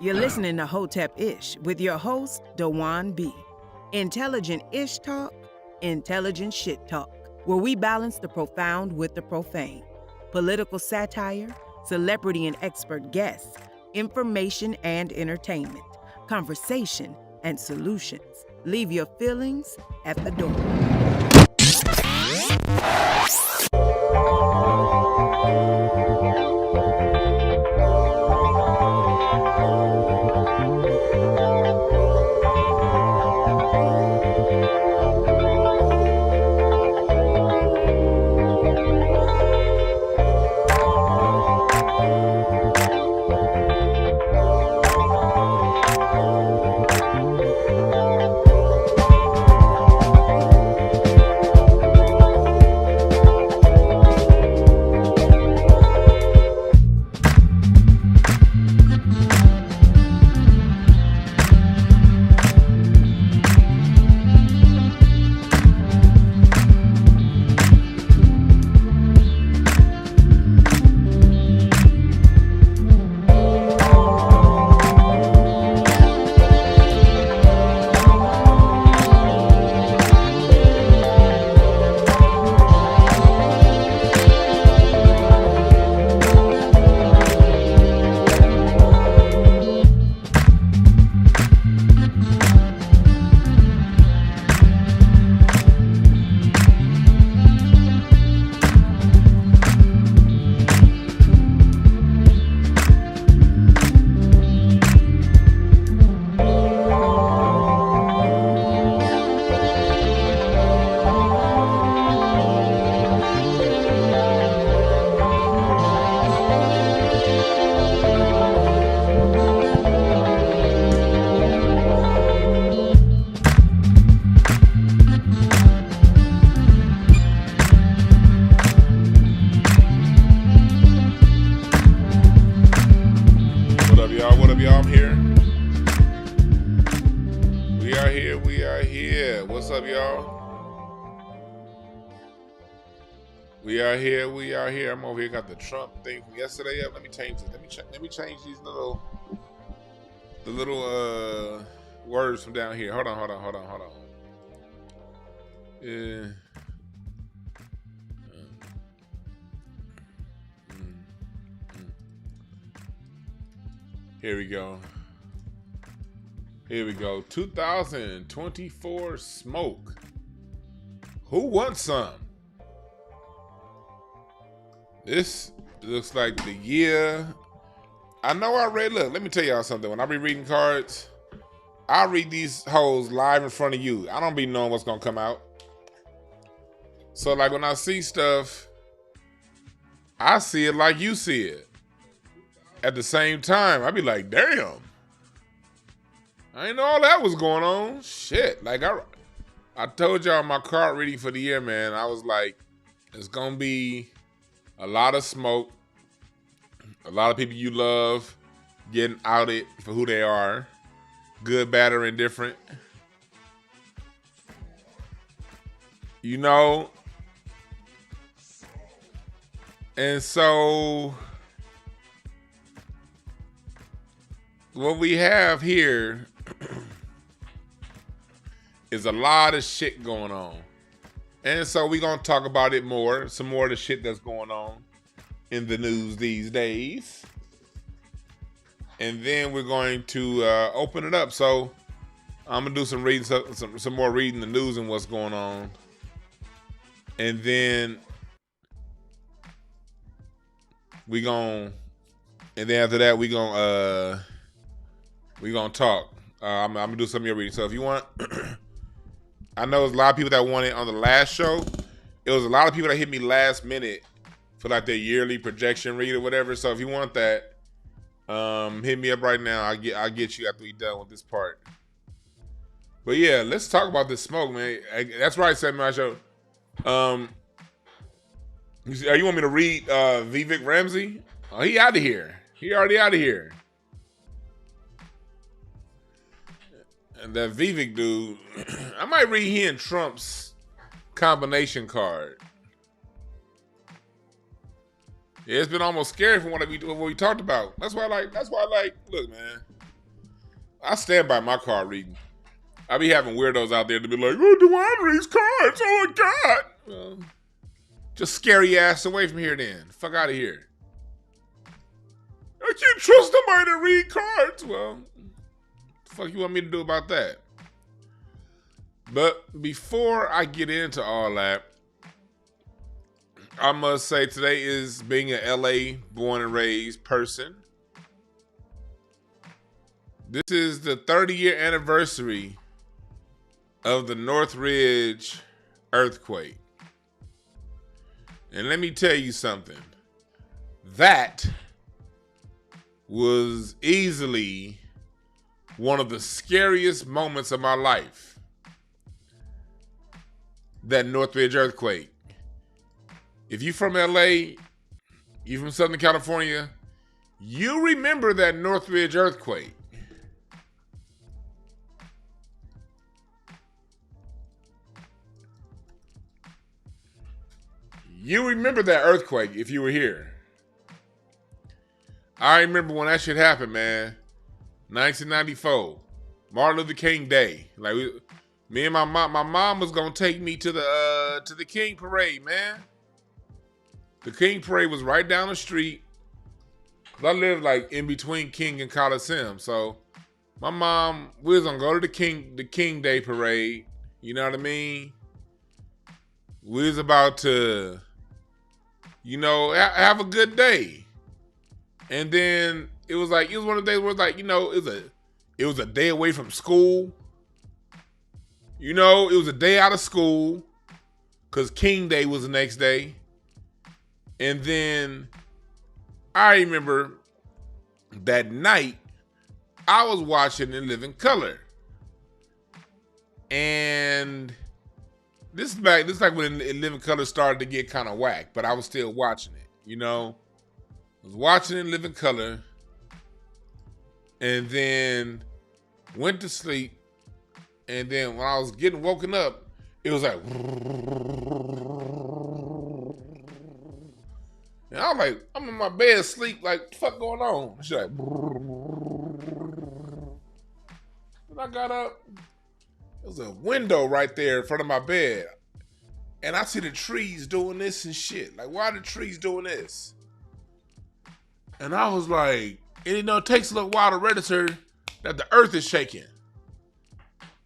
You're listening to Hotep Ish with your host, Dewan B. Intelligent Ish Talk, intelligent shit talk, where we balance the profound with the profane. Political satire, celebrity and expert guests, information and entertainment, conversation and solutions. Leave your feelings at the door. We are here. I'm over here. Got the Trump thing from yesterday up. Let me change it. Let me change these little words from down here. Hold on. Here we go. 2024 smoke. Who wants some? This looks like the year. I know I read, look, let me tell y'all something. When I be reading cards, I read these hoes live in front of you. I don't be knowing what's going to come out. So, like, when I see stuff, I see it like you see it. At the same time, I be like, damn. I didn't know all that was going on. Shit. Like, I told y'all my card reading for the year, man. I was like, it's going to be a lot of smoke, a lot of people you love getting outed for who they are, good, bad, or indifferent. You know? And so, what we have here is a lot of shit going on. And so we're going to talk about it more, some more of the shit that's going on in the news these days. And then we're going to open it up. So I'm going to do some reading, some more reading the news and what's going on. And then after that, we're going to talk. I'm going to do some of your reading. So if you want... I know there's a lot of people that want it on the last show. It was a lot of people that hit me last minute for like their yearly projection read or whatever. So if you want that, hit me up right now. I'll get you after we done with this part. But yeah, let's talk about this smoke, man. That's right, said my show. You want me to read Vivek Ramsey? Oh, he out of here. He already out of here. And that Vivek dude, I might read he and Trump's combination card. Yeah, it's been almost scary from what we talked about. That's why I like, look, man. I stand by my card reading. I be having weirdos out there to be like, oh, Dewan reads cards. Oh, my God. Well, just scary ass away from here then. Fuck out of here. I can't trust somebody to read cards. Well, the fuck you want me to do about that? But before I get into all that, I must say today is being an LA born and raised person. This is the 30-year anniversary of the Northridge earthquake. And let me tell you something. That was easily one of the scariest moments of my life. That Northridge earthquake. If you from LA, you from Southern California, you remember that Northridge earthquake. You remember that earthquake if you were here. I remember when that shit happened, man. 1994, Martin Luther King Day. Like me and my mom was gonna take me to the King Parade, man. The King Parade was right down the street. I lived like in between King and Coliseum, so my mom, we was gonna go to the King Day Parade. You know what I mean? We was about to, you know, have a good day. And then it was one of the days where it was like, you know, it was a day away from school. You know, it was a day out of school because King Day was the next day. And then I remember that night I was watching In Living Color. And this is like when In Living Color started to get kind of whack, but I was still watching it, you know? I was watching In Living Color and then went to sleep. And then when I was getting woken up, it was like, and I was like, I'm in my bed asleep, like, what the fuck going on? She's like, and I got up. There was a window right there in front of my bed. And I see the trees doing this and shit. Like, why are the trees doing this? And I was like, and you know, it takes a little while to register that the earth is shaking.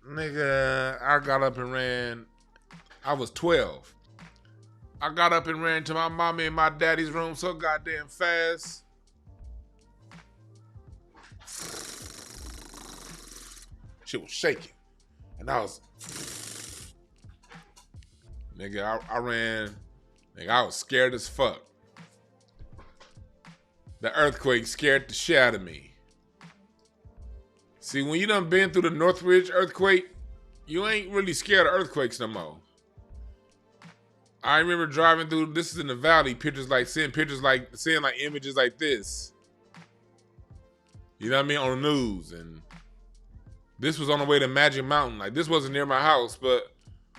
Nigga, I got up and ran. I was 12. I got up and ran to my mommy and my daddy's room so goddamn fast. Shit was shaking. And I was, nigga, I ran. Nigga, I was scared as fuck. The earthquake scared the shit out of me. See, when you done been through the Northridge earthquake, you ain't really scared of earthquakes no more. I remember driving through, this is in the valley, seeing images like this. You know what I mean? On the news. And this was on the way to Magic Mountain. Like, this wasn't near my house, but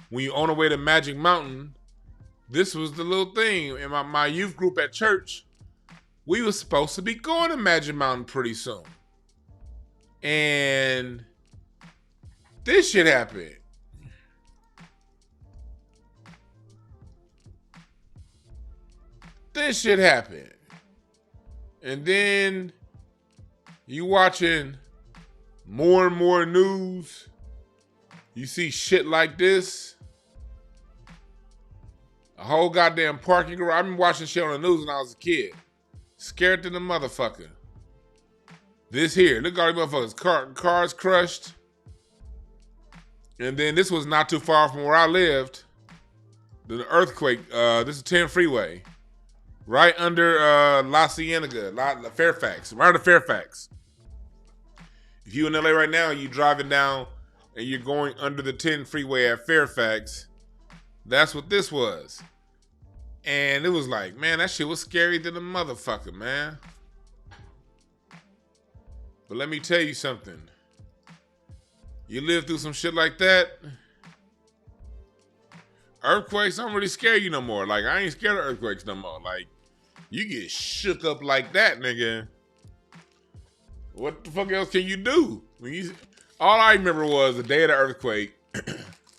when you on the way to Magic Mountain, this was the little thing. In my youth group at church, we were supposed to be going to Magic Mountain pretty soon. And this shit happened. This shit happened. And then you watching more and more news. You see shit like this. A whole goddamn parking garage. I've been watching shit on the news when I was a kid. Scared to the motherfucker. This here. Look at all these motherfuckers. Cars crushed. And then this was not too far from where I lived. The earthquake. This is 10 freeway. Right under La Cienega, Fairfax, right under Fairfax. If you in LA right now, you driving down and you're going under the 10 freeway at Fairfax, that's what this was. And it was like, man, that shit was scary to the motherfucker, man. But let me tell you something. You live through some shit like that, earthquakes don't really scare you no more. Like, I ain't scared of earthquakes no more. Like, You get shook up like that, nigga. What the fuck else can you do? All I remember was the day of the earthquake,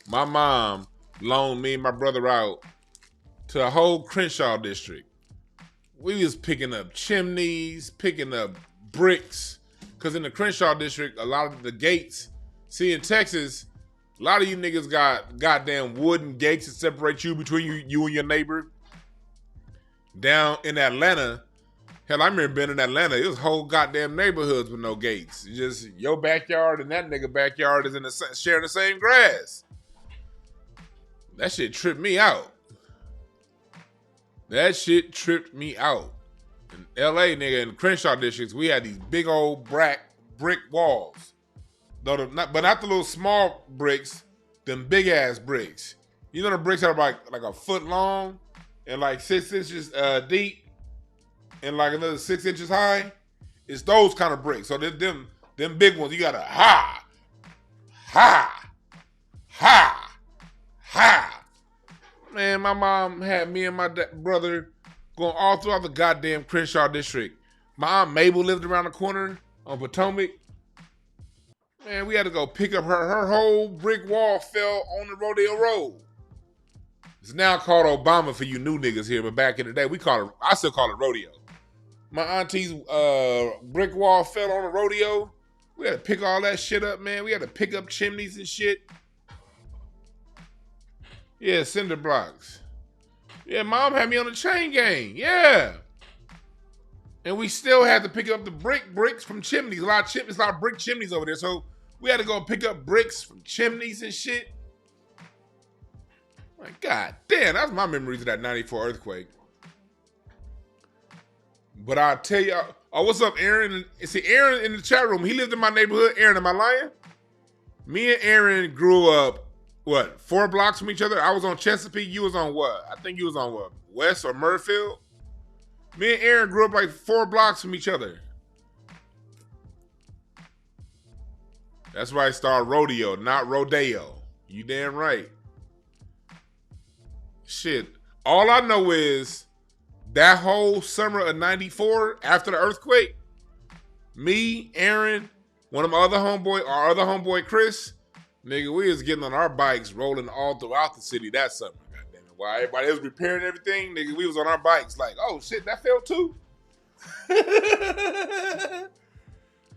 my mom loaned me and my brother out to the whole Crenshaw district. We was picking up chimneys, picking up bricks. Because in the Crenshaw district, a lot of the gates, see in Texas, a lot of you niggas got goddamn wooden gates that separate you between you and your neighbor. Down in Atlanta, hell, I remember being in Atlanta, it was whole goddamn neighborhoods with no gates. It's just your backyard and that nigga backyard is sharing the same grass. That shit tripped me out. That shit tripped me out. In LA, nigga, in the Crenshaw districts, we had these big old brick walls. But not the little small bricks, them big ass bricks. You know the bricks that are like a foot long and like 6 inches deep and like another 6 inches high? It's those kind of bricks. So them big ones, you gotta ha. Man, my mom had me and my brother going all throughout the goddamn Crenshaw district. My Aunt Mabel lived around the corner on Potomac. Man, we had to go pick up her whole brick wall fell on the Rodeo Road. It's now called Obama for you new niggas here, but back in the day, I still call it Rodeo. My auntie's brick wall fell on the Rodeo. We had to pick all that shit up, man. We had to pick up chimneys and shit. Yeah, cinder blocks. Yeah, mom had me on the chain gang. Yeah. And we still had to pick up the bricks from chimneys. A lot of brick chimneys over there. So we had to go pick up bricks from chimneys and shit. Like, god damn, that's my memories of that 94 earthquake. But I'll tell y'all, what's up, Aaron? See, Aaron in the chat room, he lived in my neighborhood. Aaron, am I lying? Me and Aaron grew up, 4 blocks from each other? I was on Chesapeake, you was on what? I think you was on what? West or Murfield? Me and Aaron grew up like 4 blocks from each other. That's why I started Rodeo, not Rodeo. You damn right. Shit. All I know is that whole summer of 94, after the earthquake, me, Aaron, our other homeboy Chris, nigga, we was getting on our bikes, rolling all throughout the city that summer. Goddamn it. While everybody was repairing everything, nigga, we was on our bikes like, oh shit, that fell too?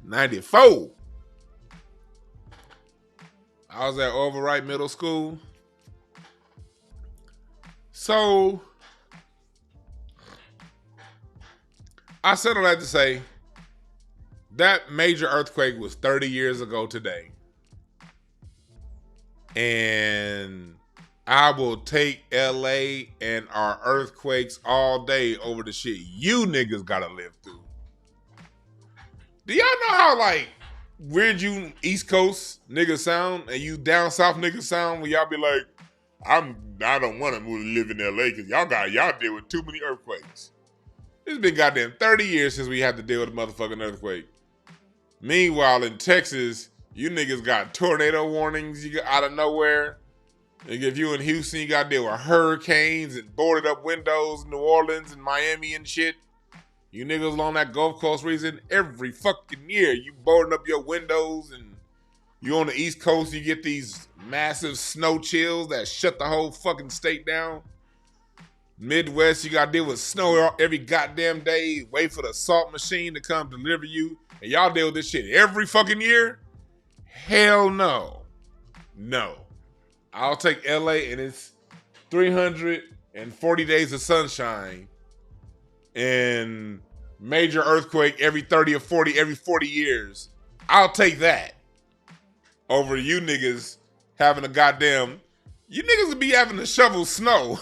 94. I was at Overright Middle School. So, I said all that to say, that major earthquake was 30 years ago today. And I will take LA and our earthquakes all day over the shit you niggas gotta live through. Do y'all know how, like, weird you East Coast niggas sound and you down South niggas sound when y'all be like, I don't want to move to live in LA because y'all deal with too many earthquakes. It's been goddamn 30 years since we had to deal with a motherfucking earthquake. Meanwhile, in Texas, you niggas got tornado warnings you got out of nowhere. And if you in Houston, you got to deal with hurricanes and boarded up windows in New Orleans and Miami and shit. You niggas along that Gulf Coast region, every fucking year, you boarding up your windows, and you on the East Coast, you get these massive snow chills that shut the whole fucking state down. Midwest, you got to deal with snow every goddamn day, wait for the salt machine to come deliver you, and y'all deal with this shit every fucking year? Hell no. No. I'll take LA and its 340 days of sunshine and major earthquake every 30 or 40, every 40 years. I'll take that over you niggas having you niggas would be having to shovel snow.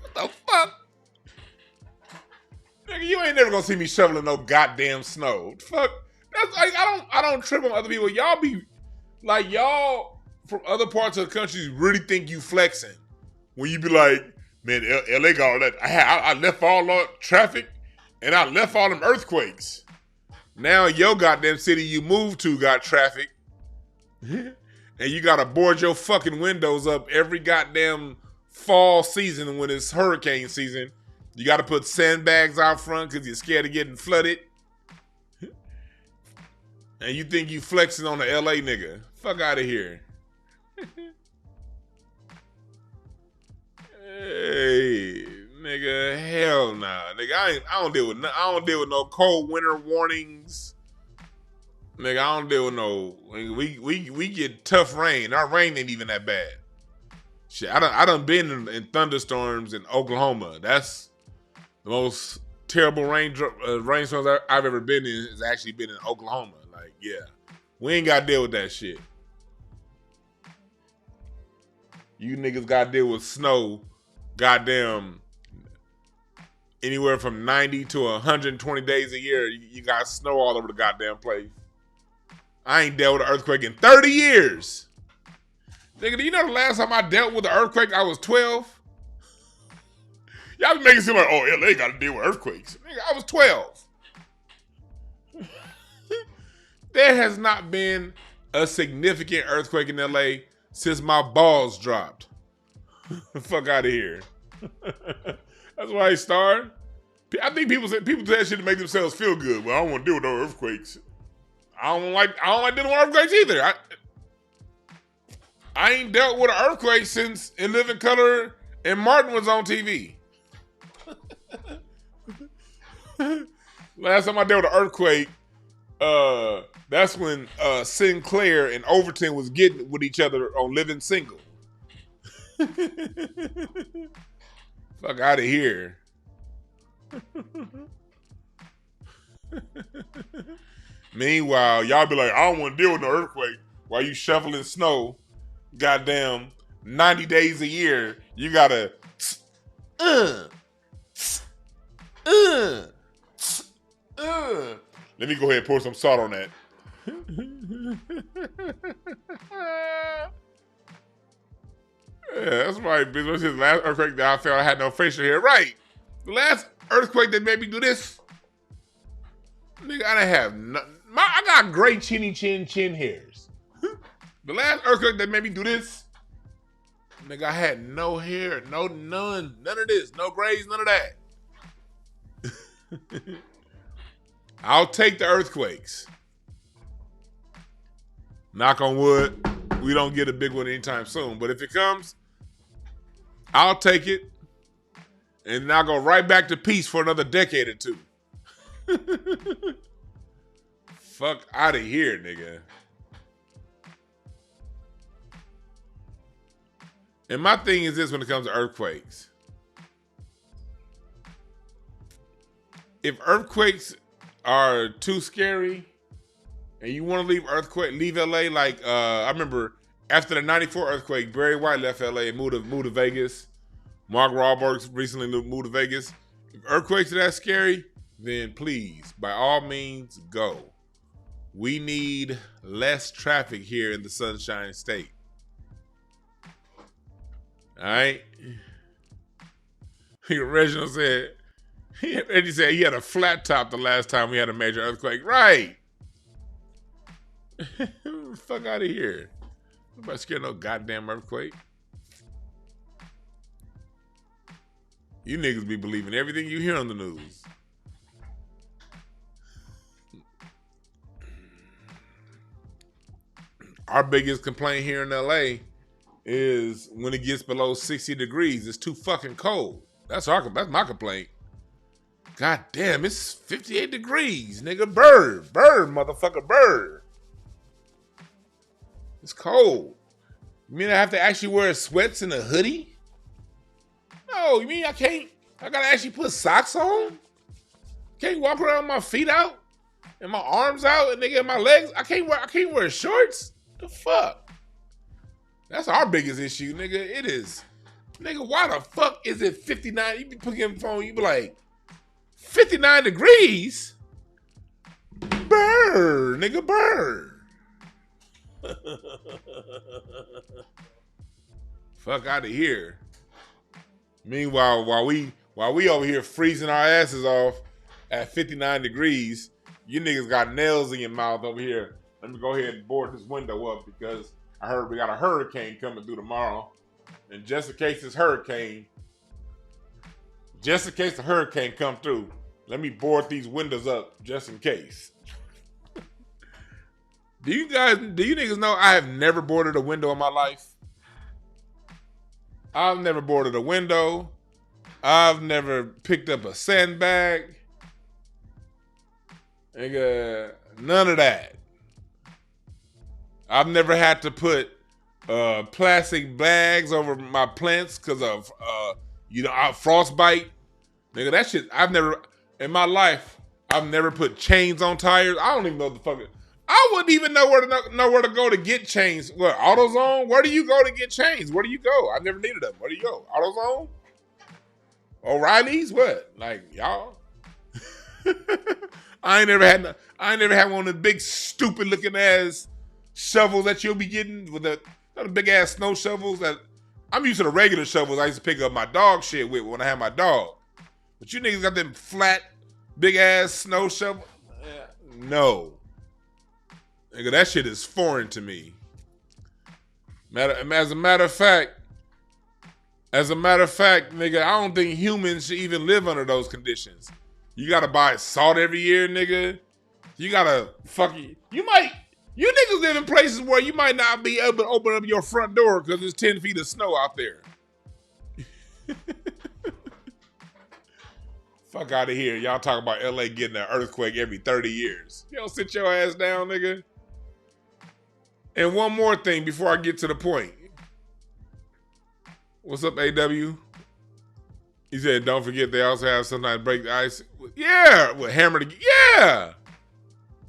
What the fuck? Nigga, you ain't never gonna see me shoveling no goddamn snow. Fuck. That's like, I don't trip on other people. Y'all be like, y'all from other parts of the country really think you flexing when you be like, man, LA got all that. I left all that traffic and I left all them earthquakes. Now your goddamn city you moved to got traffic and you gotta board your fucking windows up every goddamn fall season when it's hurricane season. You got to put sandbags out front because you're scared of getting flooded. And you think you flexing on the LA nigga. Fuck out of here. Hey, nigga, hell nah. Nigga, I don't deal with no cold winter warnings. Nigga, I don't deal with no. We get tough rain. Our rain ain't even that bad. Shit, I done been in thunderstorms in Oklahoma. That's the most terrible rainstorms I've ever been in. Has actually been in Oklahoma. Like, yeah, we ain't got to deal with that shit. You niggas got to deal with snow. Goddamn, anywhere from 90 to 120 days a year, you got snow all over the goddamn place. I ain't dealt with an earthquake in 30 years. Nigga, do you know the last time I dealt with an earthquake, I was 12? Y'all be making it seem like, oh, LA got to deal with earthquakes. Nigga, I was 12. There has not been a significant earthquake in LA since my balls dropped. Fuck out of here. That's why I started. I think people do that shit to make themselves feel good. Well, I don't want to deal with no earthquakes. I don't like dealing with earthquakes either. I ain't dealt with an earthquake since In Living Color and Martin was on TV. Last time I dealt with an earthquake, that's when Sinclair and Overton was getting with each other on Living Single. Fuck out of here. Meanwhile, y'all be like, I don't want to deal with no earthquake while you shoveling snow. Goddamn 90 days a year. You gotta let me go ahead and pour some salt on that. Yeah, that's right, bitch. What's his last earthquake that I felt I had no facial hair? Right. The last earthquake that made me do this, nigga, I didn't have I got great chinny chin hairs. The last earthquake that made me do this, nigga, I had no hair, none of this, no grays, none of that. I'll take the earthquakes. Knock on wood, we don't get a big one anytime soon. But if it comes, I'll take it. And I'll go right back to peace for another decade or two. Fuck out of here, nigga. And my thing is this when it comes to earthquakes. If earthquakes are too scary and you want to leave LA, like I remember after the 94 earthquake, Barry White left LA and moved to Vegas. Mark Wahlberg recently moved to Vegas. If earthquakes are that scary, then please, by all means, go. We need less traffic here in the Sunshine State. All right? Reginald said, he said he had a flat top the last time we had a major earthquake. Right. Fuck out of here. Nobody scared of no goddamn earthquake. You niggas be believing everything you hear on the news. Our biggest complaint here in LA is when it gets below 60 degrees, it's too fucking cold. That's my complaint. God damn, it's 58 degrees, nigga. Bird, motherfucker, bird. It's cold. You mean I have to actually wear sweats and a hoodie? No, you mean I gotta actually put socks on? Can't walk around with my feet out and my arms out and nigga, my legs. I can't wear shorts. The fuck? That's our biggest issue, nigga. It is. Nigga, why the fuck is it 59? You be putting in the phone, you be like, 59 degrees? Burr, nigga, burr. Fuck out of here. Meanwhile, while we over here freezing our asses off at 59 degrees, you niggas got nails in your mouth over here. Let me go ahead and board this window up because I heard we got a hurricane coming through tomorrow. And just in case this hurricane Just in case the hurricane come through, let me board these windows up just in case. Do you niggas know I have never boarded a window in my life? I've never boarded a window. I've never picked up a sandbag. Nigga, none of that. I've never had to put plastic bags over my plants because of frostbite. Nigga, that shit, in my life, I've never put chains on tires. I don't even know the fucking, I wouldn't even know where to go to get chains. What, AutoZone? Where do you go to get chains? Where do you go? I've never needed them. Where do you go? AutoZone? O'Reilly's? What? Like, y'all? I ain't never had one of the big stupid looking ass shovels that you'll be getting with the big ass snow shovels that I'm used to the regular shovels I used to pick up my dog shit with when I had my dog. But you niggas got them flat, big ass snow shovel? No. Nigga, that shit is foreign to me. As a matter of fact, nigga, I don't think humans should even live under those conditions. You gotta buy salt every year, nigga. You gotta you niggas live in places where you might not be able to open up your front door because there's 10 feet of snow out there. Fuck out of here. Y'all talk about LA getting an earthquake every 30 years. You don't sit your ass down, nigga. And one more thing before I get to the point. What's up, AW? He said, don't forget they also have sometimes break the ice. Yeah! With hammer to yeah!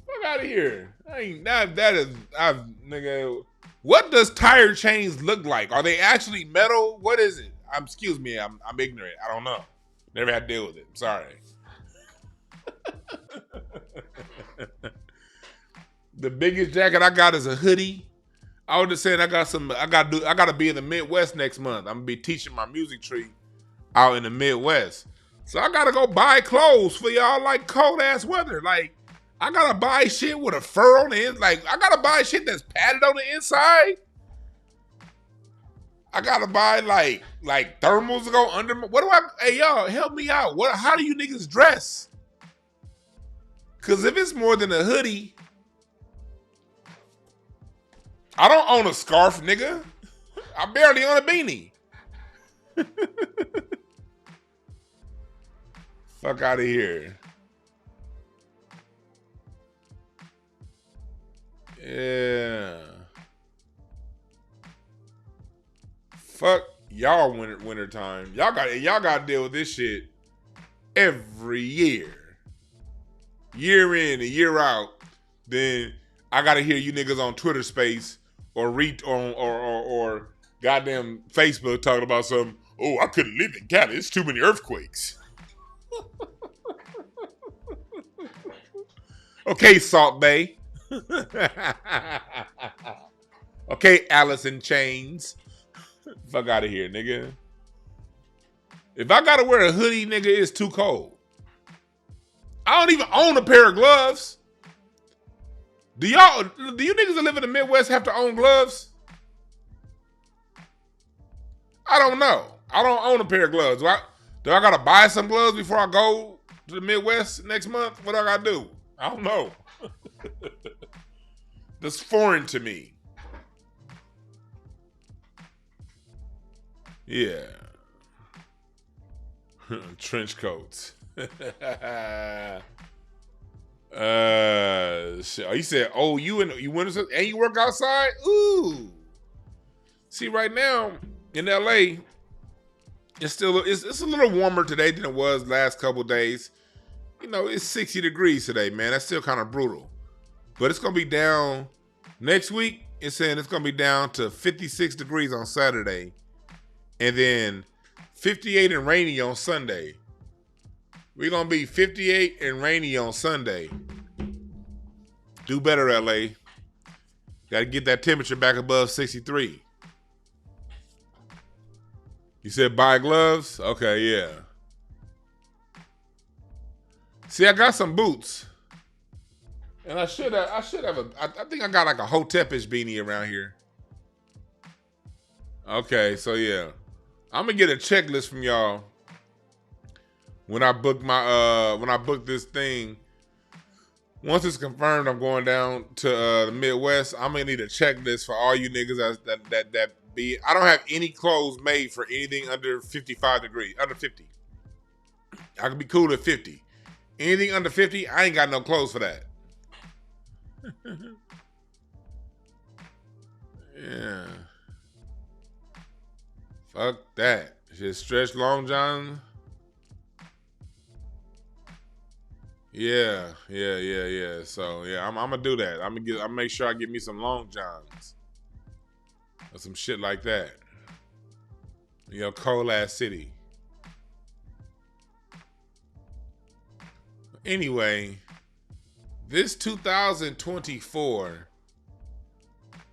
Fuck out of here. Nigga. What does tire chains look like? Are they actually metal? What is it? Excuse me, I'm ignorant. I don't know. Never had to deal with it. I'm sorry. The biggest jacket I got is a hoodie. I was just saying I gotta be in the Midwest next month. I'm gonna be teaching my music tree out in the Midwest. So I gotta go buy clothes for y'all like cold ass weather. Like I gotta buy shit with a fur on the end. Like I gotta buy shit that's padded on the inside. I gotta buy like thermals to go under. Hey y'all, help me out. How do you niggas dress? Cause if it's more than a hoodie, I don't own a scarf, nigga. I barely own a beanie. Fuck out of here. Yeah. Fuck y'all winter time. Y'all got to deal with this shit every year. Year in and year out. Then I gotta hear you niggas on Twitter Space or goddamn Facebook talking about some, I couldn't live in Cali. It's too many earthquakes. Okay, Salt Bay. Okay, Alice in Chains. Fuck out of here, nigga. If I gotta wear a hoodie, nigga, it's too cold. I don't even own a pair of gloves. Do you niggas that live in the Midwest have to own gloves? I don't know. I don't own a pair of gloves. Do I gotta buy some gloves before I go to the Midwest next month? What I gotta do? I don't know. That's foreign to me. Yeah. Trench coats. He said, you went and you work outside? Ooh. See, right now in LA, it's a little warmer today than it was last couple days. You know, it's 60 degrees today, man. That's still kind of brutal. But it's gonna be down next week. It's saying it's gonna be down to 56 degrees on Saturday, and then 58 and rainy on Sunday. We're gonna be 58 and rainy on Sunday. Do better, LA. Gotta get that temperature back above 63. You said buy gloves? Okay, yeah. See, I got some boots. And I think I got like a Hotepish beanie around here. Okay, so yeah. I'm gonna get a checklist from y'all when I booked this thing, once it's confirmed I'm going down to the Midwest, I'm gonna need a checklist for all you niggas that be. I don't have any clothes made for anything under 55 degrees, under 50. I can be cool at 50. Anything under 50, I ain't got no clothes for that. Yeah. Fuck that. Just stretch long john. Yeah. So yeah, I'm gonna do that. I'll make sure I get me some long johns or some shit like that. Cold ass city. Anyway, this 2024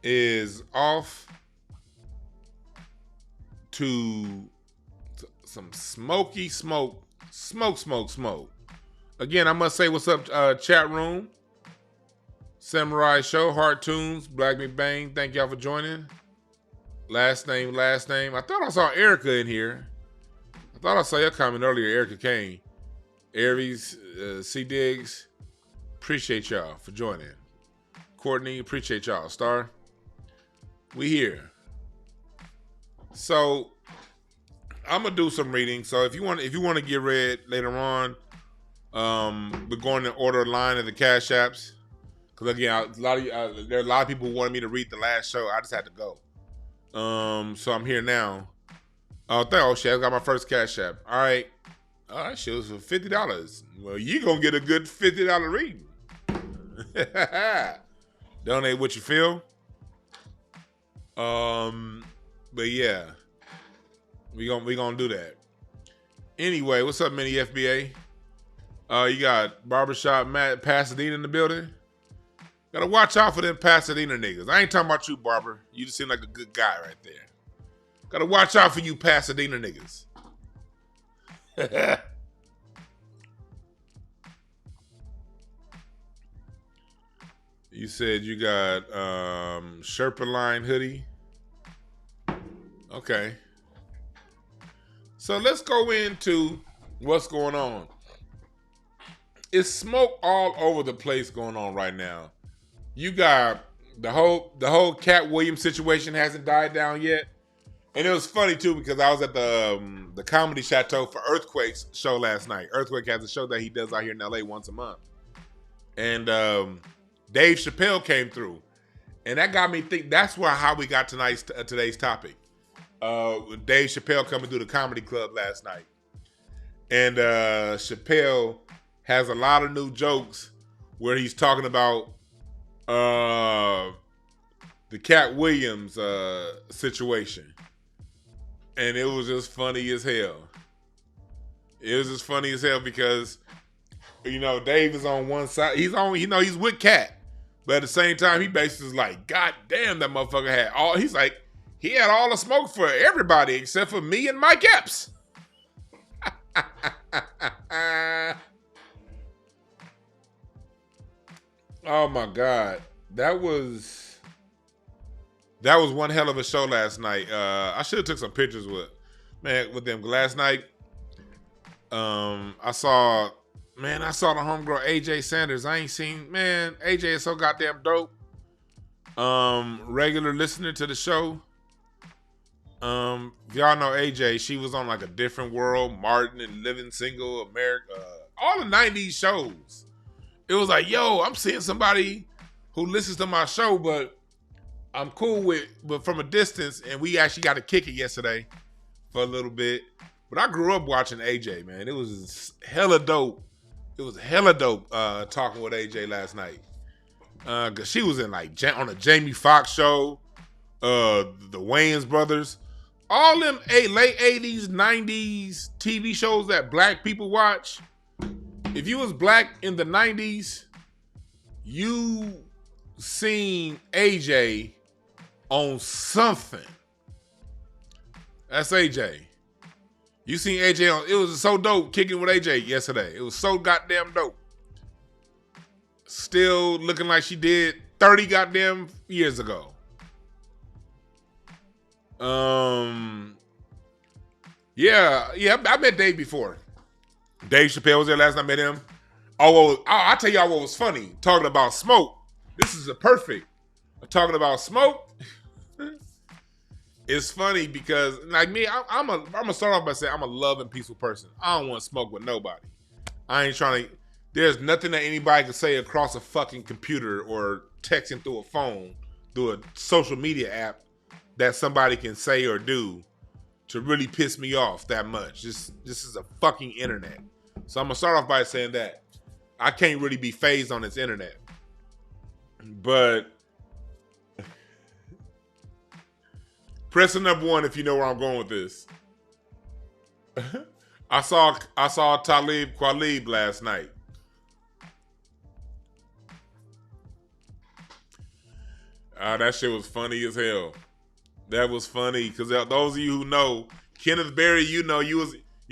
is off to some smoky smoke. Again, I must say what's up, chat room. Samurai Show, Heart Tunes, Black McBain, thank y'all for joining. Last name. I thought I saw Erica in here. I thought I saw your comment earlier, Erica Kane. Aries, C. Diggs, appreciate y'all for joining. Courtney, appreciate y'all. Star, we here. So I'm gonna do some reading. So if you want to get read later on, we're going in order of line of the Cash Apps. Because again, there are a lot of people who wanted me to read the last show. I just had to go. So I'm here now. Oh shit, I got my first Cash App. All right, shit was for $50. Well, you gonna get a good $50 reading. Donate what you feel. But yeah, we gonna do that. Anyway, what's up, Mini FBA? You got Barbershop Matt Pasadena in the building. Gotta watch out for them Pasadena niggas. I ain't talking about you, Barber. You just seem like a good guy right there. Gotta watch out for you Pasadena niggas. You said you got Sherpa Line hoodie. Okay. So let's go into what's going on. It's smoke all over the place going on right now. You got the whole Katt Williams situation hasn't died down yet. And it was funny too because I was at the Comedy Chateau for Earthquake's show last night. Earthquake has a show that he does out here in LA once a month. And Dave Chappelle came through. And that got me think that's how we got today's topic. Dave Chappelle coming through the comedy club last night. And Chappelle has a lot of new jokes where he's talking about the Katt Williams situation. And it was just funny as hell. It was just funny as hell because, Dave is on one side. He's with Katt. But at the same time, he basically is like, God damn, that motherfucker had all, he's like, he had all the smoke for everybody except for me and Mike Epps. Oh my God. That was one hell of a show last night. I should have took some pictures with them. Last night, I saw the homegirl AJ Sanders. I ain't seen, AJ is so goddamn dope. Regular listener to the show. If y'all know AJ, she was on like A Different World, Martin and Living Single, America, all the 90s shows. It was like, yo, I'm seeing somebody who listens to my show, but I'm cool but from a distance, and we actually got to kick it yesterday for a little bit. But I grew up watching AJ, man. It was hella dope. It was hella dope talking with AJ last night. Cause she was in on a Jamie Foxx show, the Wayans brothers, all them late 80s, 90s TV shows that black people watch. If you was black in the 90s, you seen AJ on something. That's AJ. You seen AJ on, it was so dope kicking with AJ yesterday. It was so goddamn dope. Still looking like she did 30 goddamn years ago. Yeah, I met Dave before. Dave Chappelle was there last night. I met him. Oh, I'll tell y'all what was funny. Talking about smoke. This is a perfect. Talking about smoke. It's funny because, like me, I'm gonna start off by saying I'm a love and peaceful person. I don't want to smoke with nobody. I ain't trying to. There's nothing that anybody can say across a fucking computer or texting through a phone, through a social media app, that somebody can say or do to really piss me off that much. This is a fucking internet. So I'm gonna start off by saying that I can't really be phased on this internet. But pressing number one, if you know where I'm going with this. I saw Talib Kweli last night. That shit was funny as hell. That was funny because those of you who know Kenneth Berry, you know you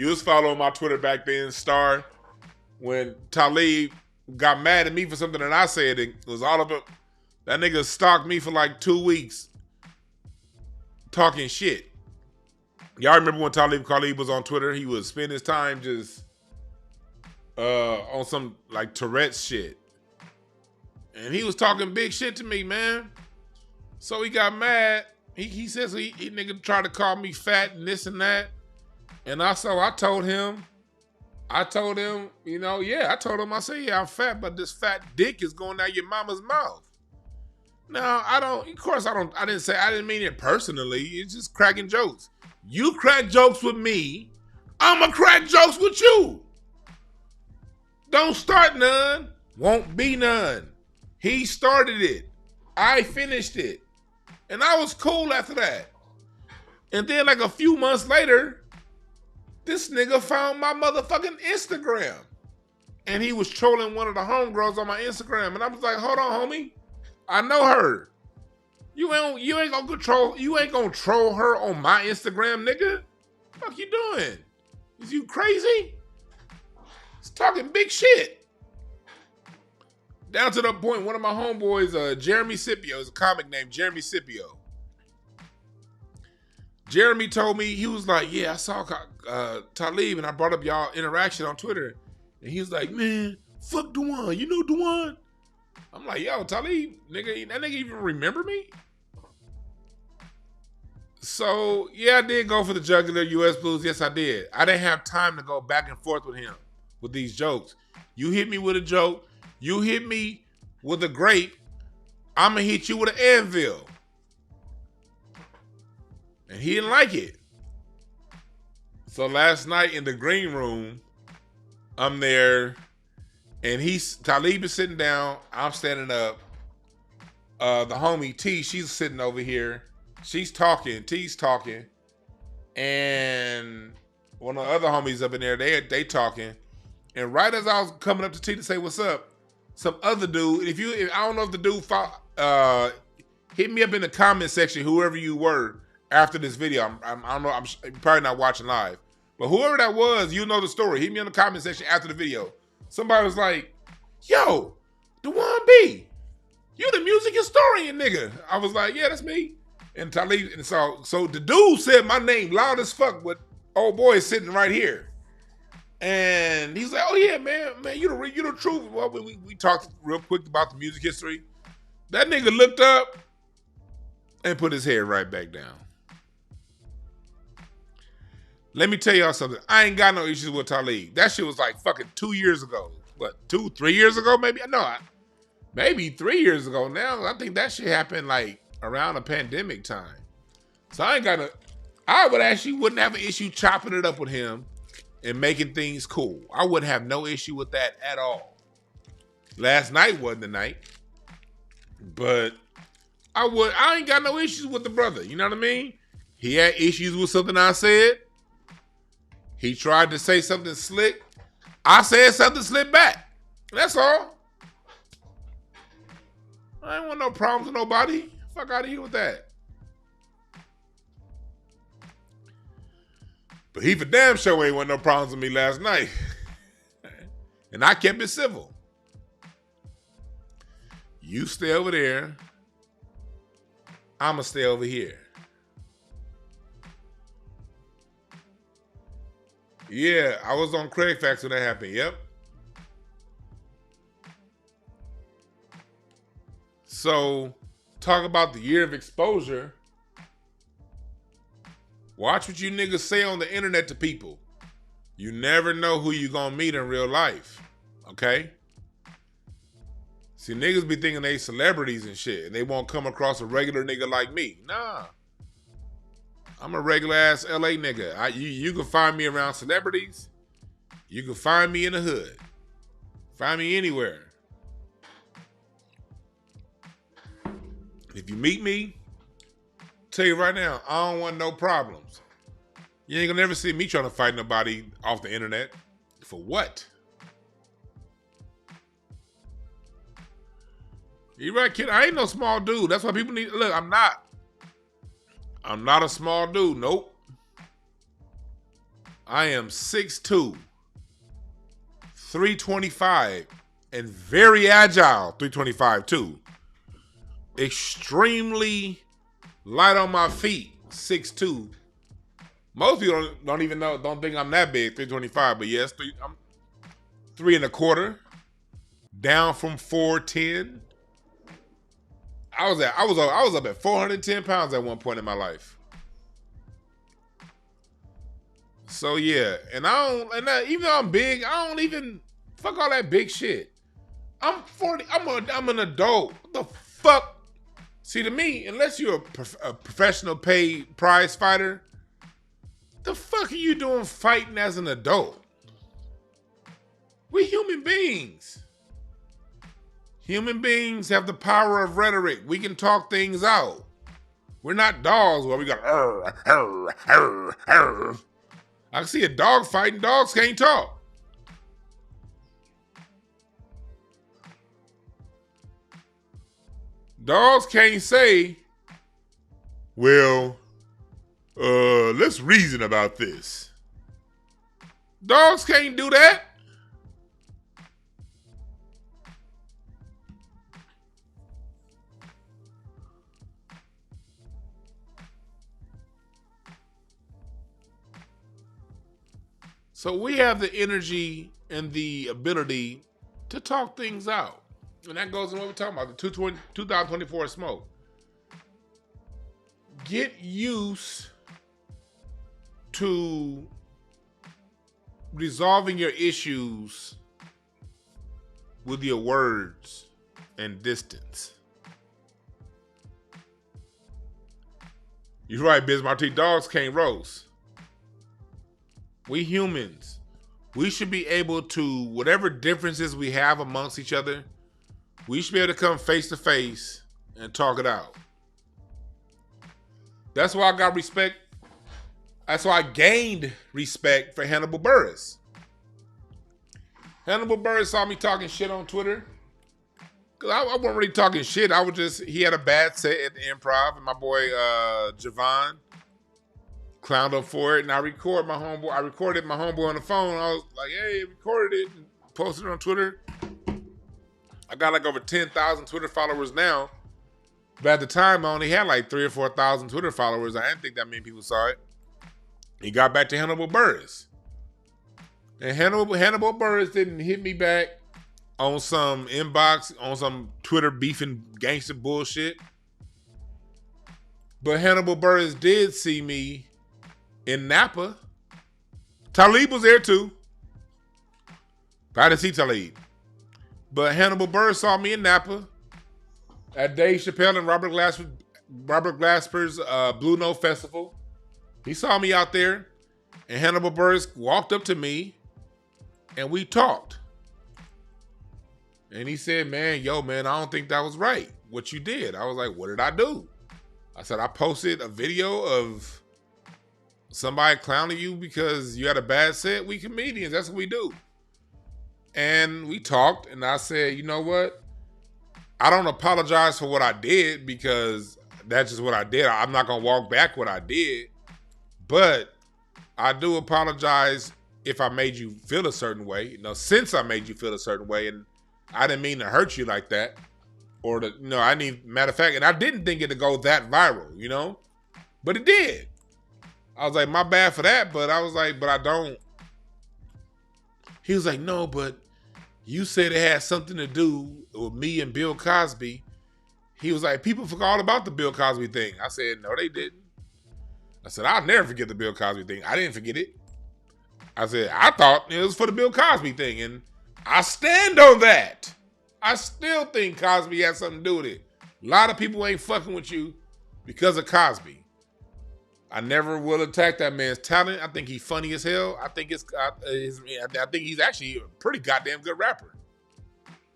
was following my Twitter back then, Star, when Talib got mad at me for something that I said. It was all of it. That nigga stalked me for like 2 weeks talking shit. Y'all remember when Talib Kweli was on Twitter? He would spend his time just on some like Tourette's shit. And he was talking big shit to me, man. So he got mad. He says he nigga tried to call me fat and this and that. And I told him, I told him, I said, yeah, I'm fat, but this fat dick is going down your mama's mouth. Now, I didn't mean it personally. It's just cracking jokes. You crack jokes with me, I'ma crack jokes with you. Don't start none, won't be none. He started it. I finished it. And I was cool after that. And then like a few months later, this nigga found my motherfucking Instagram. And he was trolling one of the homegirls on my Instagram. And I was like, hold on, homie. I know her. You ain't gonna troll her on my Instagram, nigga. Fuck you doing? Is you crazy? He's talking big shit. Down to the point, one of my homeboys, Jeremy Scipio, is a comic named Jeremy Scipio. Jeremy told me, he was like, yeah, I saw Talib and I brought up y'all interaction on Twitter. And he was like, man, fuck Dewan. You know Dewan? I'm like, yo, Talib, nigga, that nigga even remember me? So, yeah, I did go for the jugular US Blues. Yes, I did. I didn't have time to go back and forth with him with these jokes. You hit me with a joke. You hit me with a grape. I'm going to hit you with an anvil. And he didn't like it. So last night in the green room, I'm there, and Talib is sitting down. I'm standing up. The homie T, she's sitting over here. She's talking. T's talking. And one of the other homies up in there, they talking. And right as I was coming up to T to say what's up, some other dude, I don't know if the dude hit me up in the comment section, whoever you were, after this video. I don't know, I'm probably not watching live. But whoever that was, you know the story. Hit me in the comment section after the video. Somebody was like, yo, Dewan B, you the music historian, nigga. I was like, yeah, that's me. And Talib, and so the dude said my name loud as fuck, but old boy is sitting right here. And he's like, oh yeah, man, you the truth. Well, we talked real quick about the music history. That nigga looked up and put his head right back down. Let me tell y'all something. I ain't got no issues with Talib. That shit was like fucking 2 years ago. What, 3 years ago maybe? No, maybe 3 years ago now. I think that shit happened like around a pandemic time. So I wouldn't have an issue chopping it up with him and making things cool. I wouldn't have no issue with that at all. Last night wasn't the night. But I ain't got no issues with the brother. You know what I mean? He had issues with something I said. He tried to say something slick. I said something slick back. That's all. I ain't want no problems with nobody. Fuck out of here with that. But he for damn sure ain't want no problems with me last night. And I kept it civil. You stay over there. I'ma stay over here. Yeah, I was on Craig Facts when that happened. Yep. So, talk about the year of exposure. Watch what you niggas say on the internet to people. You never know who you gonna meet in real life. Okay? See, niggas be thinking they celebrities and shit, and they won't come across a regular nigga like me. Nah. I'm a regular ass LA nigga. You can find me around celebrities. You can find me in the hood. Find me anywhere. If you meet me, tell you right now, I don't want no problems. You ain't gonna never see me trying to fight nobody off the internet. For what? You right, kid? I ain't no small dude. That's why people need. Look, I'm not a small dude. Nope. I am 6'2", 325, and very agile. 325 too. Extremely light on my feet. 6'2". Most people don't think I'm that big. 325, but yes, I'm 3 1/4. Down from 410. I was up at 410 pounds at one point in my life. So yeah, and even though I'm big, I don't even fuck all that big shit. I'm 40. I'm an adult. What the fuck? See, to me, unless you're a professional paid prize fighter, the fuck are you doing fighting as an adult? We're human beings. Human beings have the power of rhetoric. We can talk things out. We're not dogs where we go, arr, arr, arr, arr. I can see a dog fighting. Dogs can't talk. Dogs can't say, well, let's reason about this. Dogs can't do that. So we have the energy and the ability to talk things out. And that goes in what we're talking about, the 2024 smoke. Get used to resolving your issues with your words and distance. You're right, Biz Marty. Dogs can't roast. We humans, we should be able to, whatever differences we have amongst each other, we should be able to come face to face and talk it out. That's why I got respect. That's why I gained respect for Hannibal Buress. Hannibal Buress saw me talking shit on Twitter. Cause I wasn't really talking shit. He had a bad set at the Improv, and my boy Javon clowned up for it, and I recorded my homeboy on the phone. I was like, hey, recorded it and posted it on Twitter. I got like over 10,000 Twitter followers now. But at the time, I only had like 3,000 or 4,000 Twitter followers. I didn't think that many people saw it. He got back to Hannibal Buress. And Hannibal Buress didn't hit me back on some inbox, on some Twitter beefing gangster bullshit. But Hannibal Buress did see me in Napa. Talib was there too. I didn't see Talib. But Hannibal Buress saw me in Napa at Dave Chappelle and Robert Glasper's Blue Note Festival. He saw me out there, and Hannibal Buress walked up to me, and we talked. And he said, man, I don't think that was right, what you did. I was like, what did I do? I said, I posted a video of somebody clowning you because you had a bad set. We comedians, that's what we do. And we talked, and I said, you know what? I don't apologize for what I did because that's just what I did. I'm not going to walk back what I did. But I do apologize if I made you feel a certain way. Since I made you feel a certain way, and I didn't mean to hurt you like that. Or matter of fact, and I didn't think it'd go that viral, but it did. I was like, my bad for that, but I was like, but I don't He was like, no, but you said it had something to do with me and Bill Cosby. He was like, people forgot all about the Bill Cosby thing. I said, no, they didn't. I said, I'll never forget the Bill Cosby thing. I didn't forget it. I said, I thought it was for the Bill Cosby thing, and I stand on that. I still think Cosby had something to do with it. A lot of people ain't fucking with you because of Cosby. I never will attack that man's talent. I think he's funny as hell. I think I think he's actually a pretty goddamn good rapper.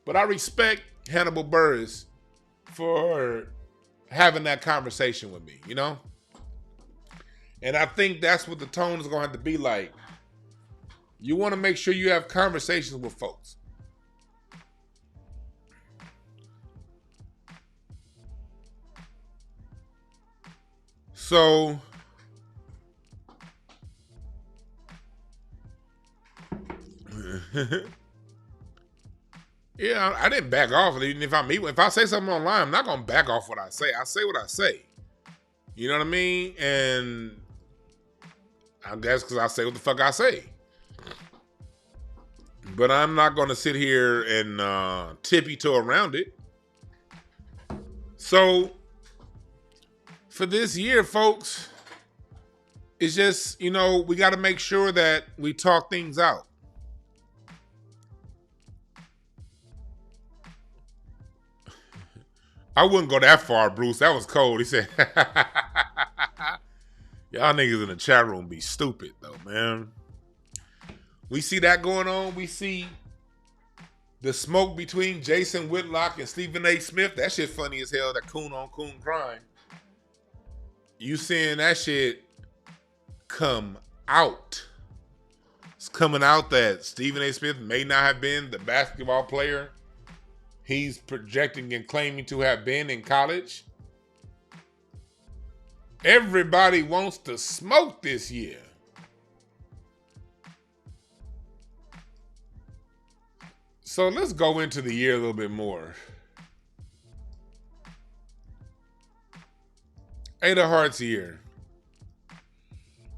But I respect Hannibal Buress for having that conversation with me, you know? And I think that's what the tone is going to have to be like. You want to make sure you have conversations with folks. So, yeah, I didn't back off. Even if I say something online, I'm not gonna back off what I say. I say what I say. You know what I mean? And I guess because I say what the fuck I say. But I'm not gonna sit here and tippy-toe around it. So, for this year, folks, it's just, you know, we got to make sure that we talk things out. I wouldn't go that far, Bruce. That was cold. He said, y'all niggas in the chat room be stupid, though, man. We see that going on. We see the smoke between Jason Whitlock and Stephen A. Smith. That shit funny as hell, that coon on coon crime. You seeing that shit come out. It's coming out that Stephen A. Smith may not have been the basketball player he's projecting and claiming to have been in college. Everybody wants to smoke this year. So let's go into the year a little bit more. Eight of Hearts year.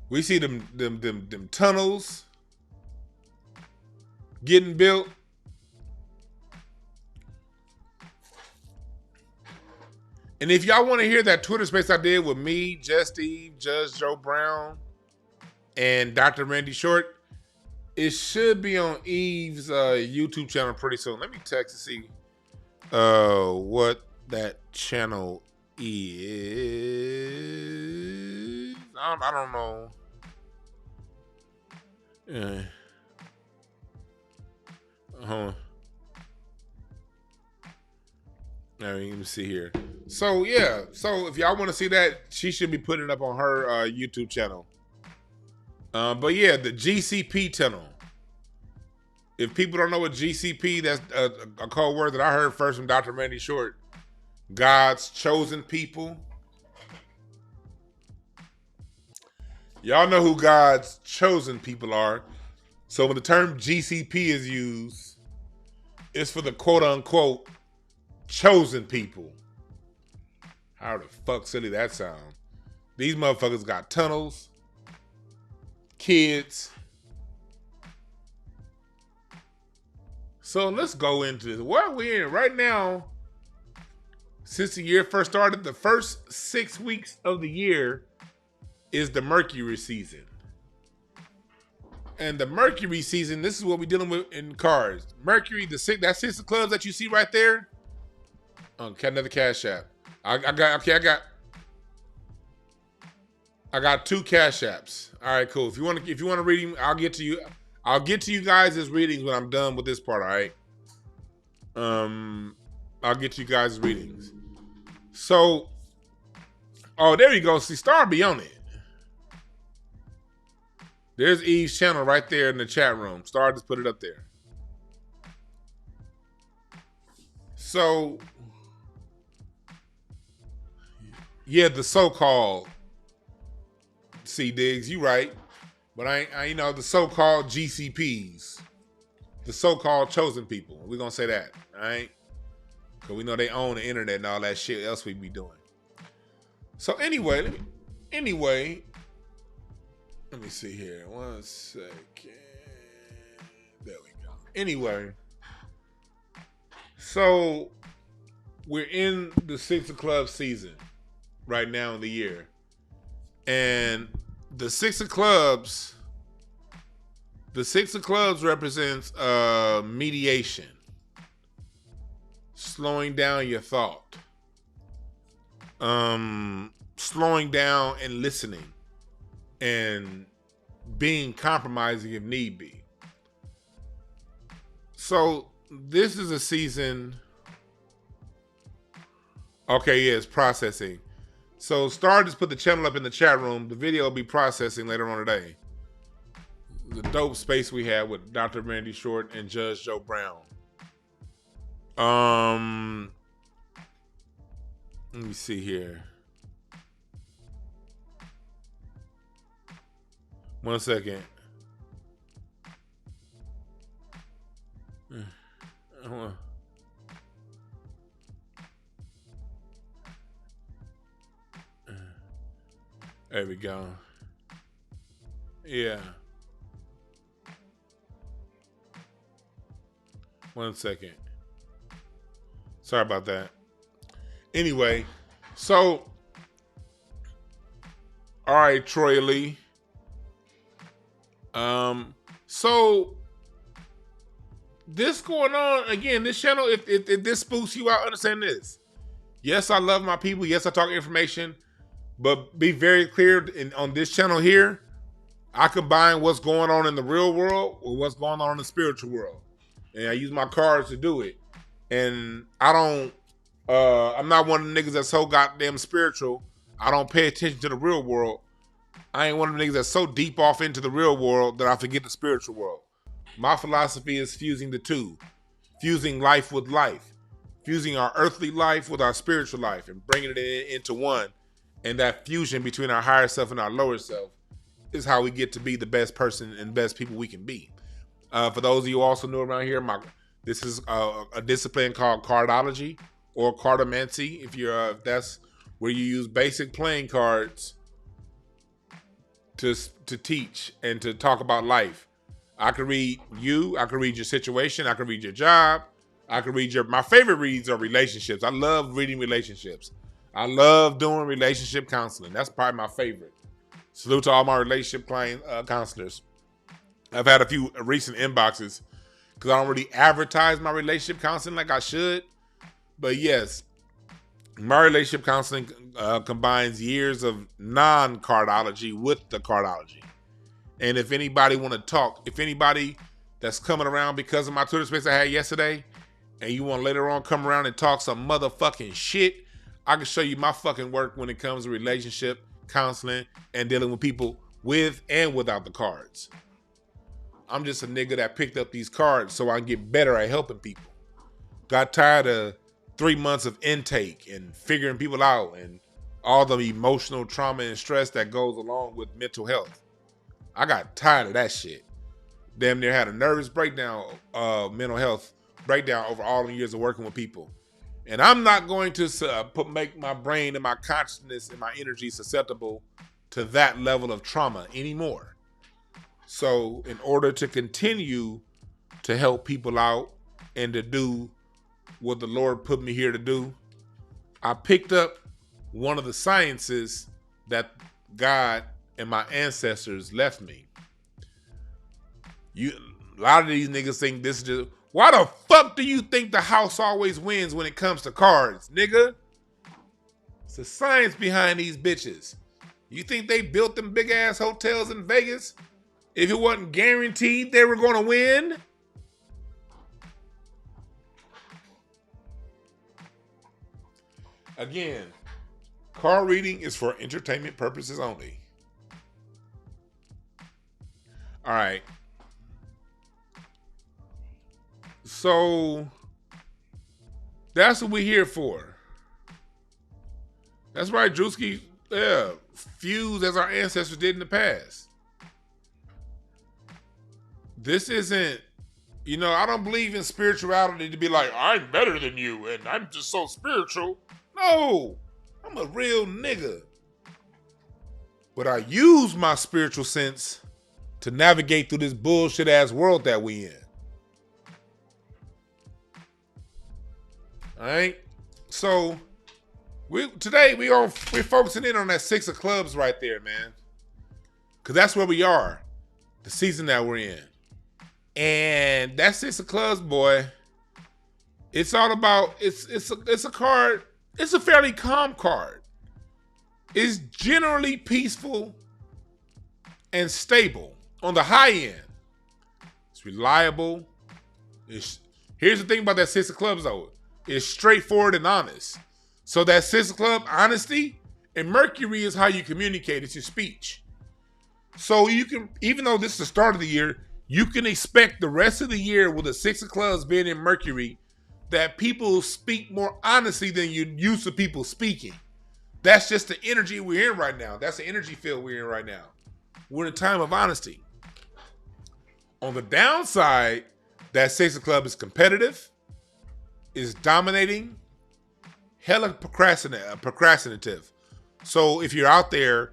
We see them tunnels getting built. And if y'all want to hear that Twitter space I did with me, Just Steve, Judge Joe Brown, and Dr. Randy Short, it should be on Eve's YouTube channel pretty soon. Let me text to see what that channel is. I don't know. Yeah. Let me see here. So yeah, so if y'all want to see that, she should be putting it up on her YouTube channel. But yeah, the GCP tunnel. If people don't know what GCP, that's a code word that I heard first from Dr. Randy Short. God's chosen people. Y'all know who God's chosen people are. So when the term GCP is used, it's for the quote unquote chosen people. How the fuck silly that sound? These motherfuckers got tunnels, kids. So let's go into this. Where are we in right now? Since the year first started, the first 6 weeks of the year is the Mercury season. And the Mercury season, this is what we're dealing with in cards. Mercury, that 6 of clubs that you see right there. Another Cash App. I got 2 Cash Apps. All right, cool. If you want to read them, I'll get to you. I'll get to you guys' readings when I'm done with this part. All right. I'll get to you guys' readings. So, oh, there you go. See, Star be on it. There's Eve's channel right there in the chat room. Star just put it up there. So, yeah, the so-called C Diggs, you right. But I you know, the so-called GCPs, the so-called chosen people. We're gonna say that, all right? Because we know they own the internet and all that shit else we be doing. So anyway, let me see here. 1 second. There we Anyway, so we're in the Six of Clubs season right now in the year. And the Six of Clubs represents mediation, slowing down your thought, slowing down and listening, and being compromising if need be. So this is a season. Okay, yeah, it's processing. So Star just put the channel up in the chat room. The video will be processing later on today. The dope space we had with Dr. Randy Short and Judge Joe Brown. Let me see here. 1 second. There we go. Yeah. 1 second. Sorry about that. Anyway, so, all right, Troy Lee. So this going on again. This channel, if this spooks you out, understand this. Yes, I love my people. Yes, I talk information. But be very clear, on this channel here, I combine what's going on in the real world with what's going on in the spiritual world. And I use my cards to do it. And I'm not one of the niggas that's so goddamn spiritual, I don't pay attention to the real world. I ain't one of the niggas that's so deep off into the real world that I forget the spiritual world. My philosophy is fusing the two. Fusing life with life. Fusing our earthly life with our spiritual life and bringing it into one. And that fusion between our higher self and our lower self is how we get to be the best person and best people we can be. For those of you also new around here, this is a discipline called Cardology or Cardomancy. If that's where you use basic playing cards to teach and to talk about life. I can read you. I can read your situation. I can read your job. I can read my favorite reads are relationships. I love reading relationships. I love doing relationship counseling. That's probably my favorite. Salute to all my relationship client counselors. I've had a few recent inboxes because I don't really advertise my relationship counseling like I should. But yes, my relationship counseling combines years of non-cardology with the cardology. And if anybody want to talk, if anybody that's coming around because of my Twitter space I had yesterday, and you want to later on come around and talk some motherfucking shit, I can show you my fucking work when it comes to relationship counseling and dealing with people with and without the cards. I'm just a nigga that picked up these cards so I can get better at helping people. Got tired of 3 months of intake and figuring people out and all the emotional trauma and stress that goes along with mental health. I got tired of that shit. Damn near had a nervous breakdown, mental health breakdown over all the years of working with people. And I'm not going to make my brain and my consciousness and my energy susceptible to that level of trauma anymore. So in order to continue to help people out and to do what the Lord put me here to do, I picked up one of the sciences that God and my ancestors left me. A lot of these niggas think this is just, why the fuck do you think the house always wins when it comes to cards, nigga? It's the science behind these bitches. You think they built them big ass hotels in Vegas if it wasn't guaranteed they were gonna win? Again, card reading is for entertainment purposes only. All right. So that's what we're here for. That's right, Drewski. Yeah, fuse as our ancestors did in the past. This isn't, I don't believe in spirituality to be like, I'm better than you and I'm just so spiritual. No, I'm a real nigga. But I use my spiritual sense to navigate through this bullshit ass world that we in. All right. So today we're focusing in on that 6 of clubs right there, man. Cause that's where we are, the season that we're in. And that 6 of clubs, boy, it's all about it's a card, it's a fairly calm card. It's generally peaceful and stable on the high end. It's reliable. Here's the thing about that 6 of clubs though. It's straightforward and honest. So that 6 of clubs, honesty, and Mercury is how you communicate. It's your speech. So you can, even though this is the start of the year, you can expect the rest of the year with the 6 of clubs being in Mercury that people speak more honestly than you're used to people speaking. That's just the energy we're in right now. That's the energy field we're in right now. We're in a time of honesty. On the downside, that 6 of clubs is competitive, is dominating, hella procrastinative. So if you're out there,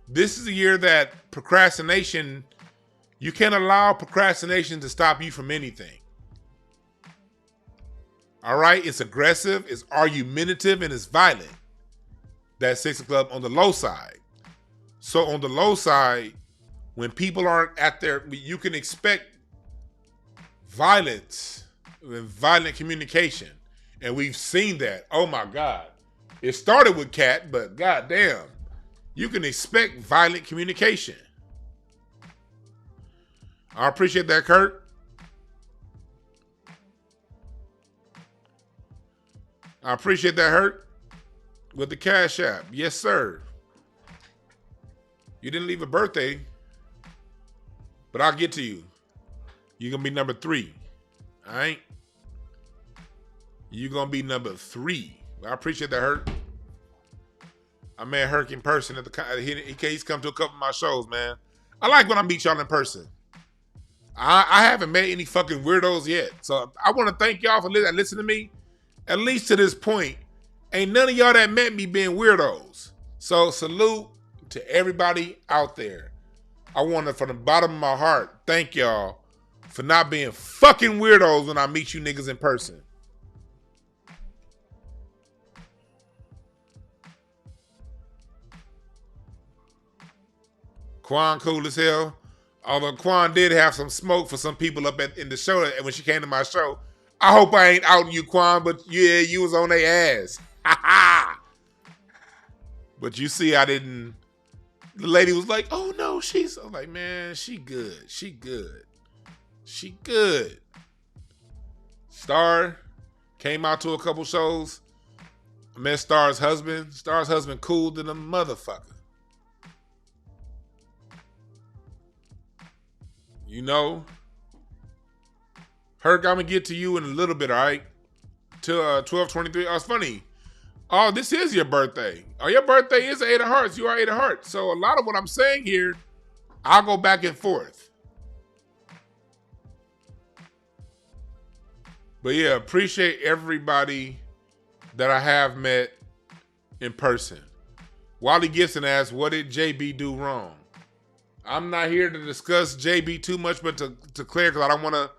this is a year that procrastination, you can't allow procrastination to stop you from anything. All right? It's aggressive, it's argumentative, and it's violent. That 6 of clubs on the low side. So on the low side, when people aren't at their, you can expect violence and violent communication. And we've seen that. Oh my God. It started with Katt, but goddamn, you can expect violent communication. I appreciate that, Kurt. I appreciate that, Hurt, with the Cash App. Yes, sir. You didn't leave a birthday, but I'll get to you. You're going to be number 3. All right? You're going to be number 3. I appreciate that, Hurt. I met Herc in person at he's come to a couple of my shows, man. I like when I meet y'all in person. I haven't met any fucking weirdos yet. So I want to thank y'all for listening to me. At least to this point, ain't none of y'all that met me being weirdos. So salute to everybody out there. I want to, from the bottom of my heart, thank y'all for not being fucking weirdos when I meet you niggas in person. Quan cool as hell. Although Quan did have some smoke for some people up in the show when she came to my show. I hope I ain't outing you, Quan, but yeah, you was on their ass. But you see, I didn't. The lady was like, oh no, I was like, man, she good. She good. She good. Star came out to a couple shows. I met Star's husband. Star's husband cool than a motherfucker. You know, Herc, I'm going to get to you in a little bit, all right? Till 12:23. Oh, it's funny. Oh, this is your birthday. Oh, your birthday is 8 of hearts. You are 8 of hearts. So a lot of what I'm saying here, I'll go back and forth. But yeah, appreciate everybody that I have met in person. Wally Gibson asked, what did JB do wrong? I'm not here to discuss JB too much, but to clear, because I don't want to,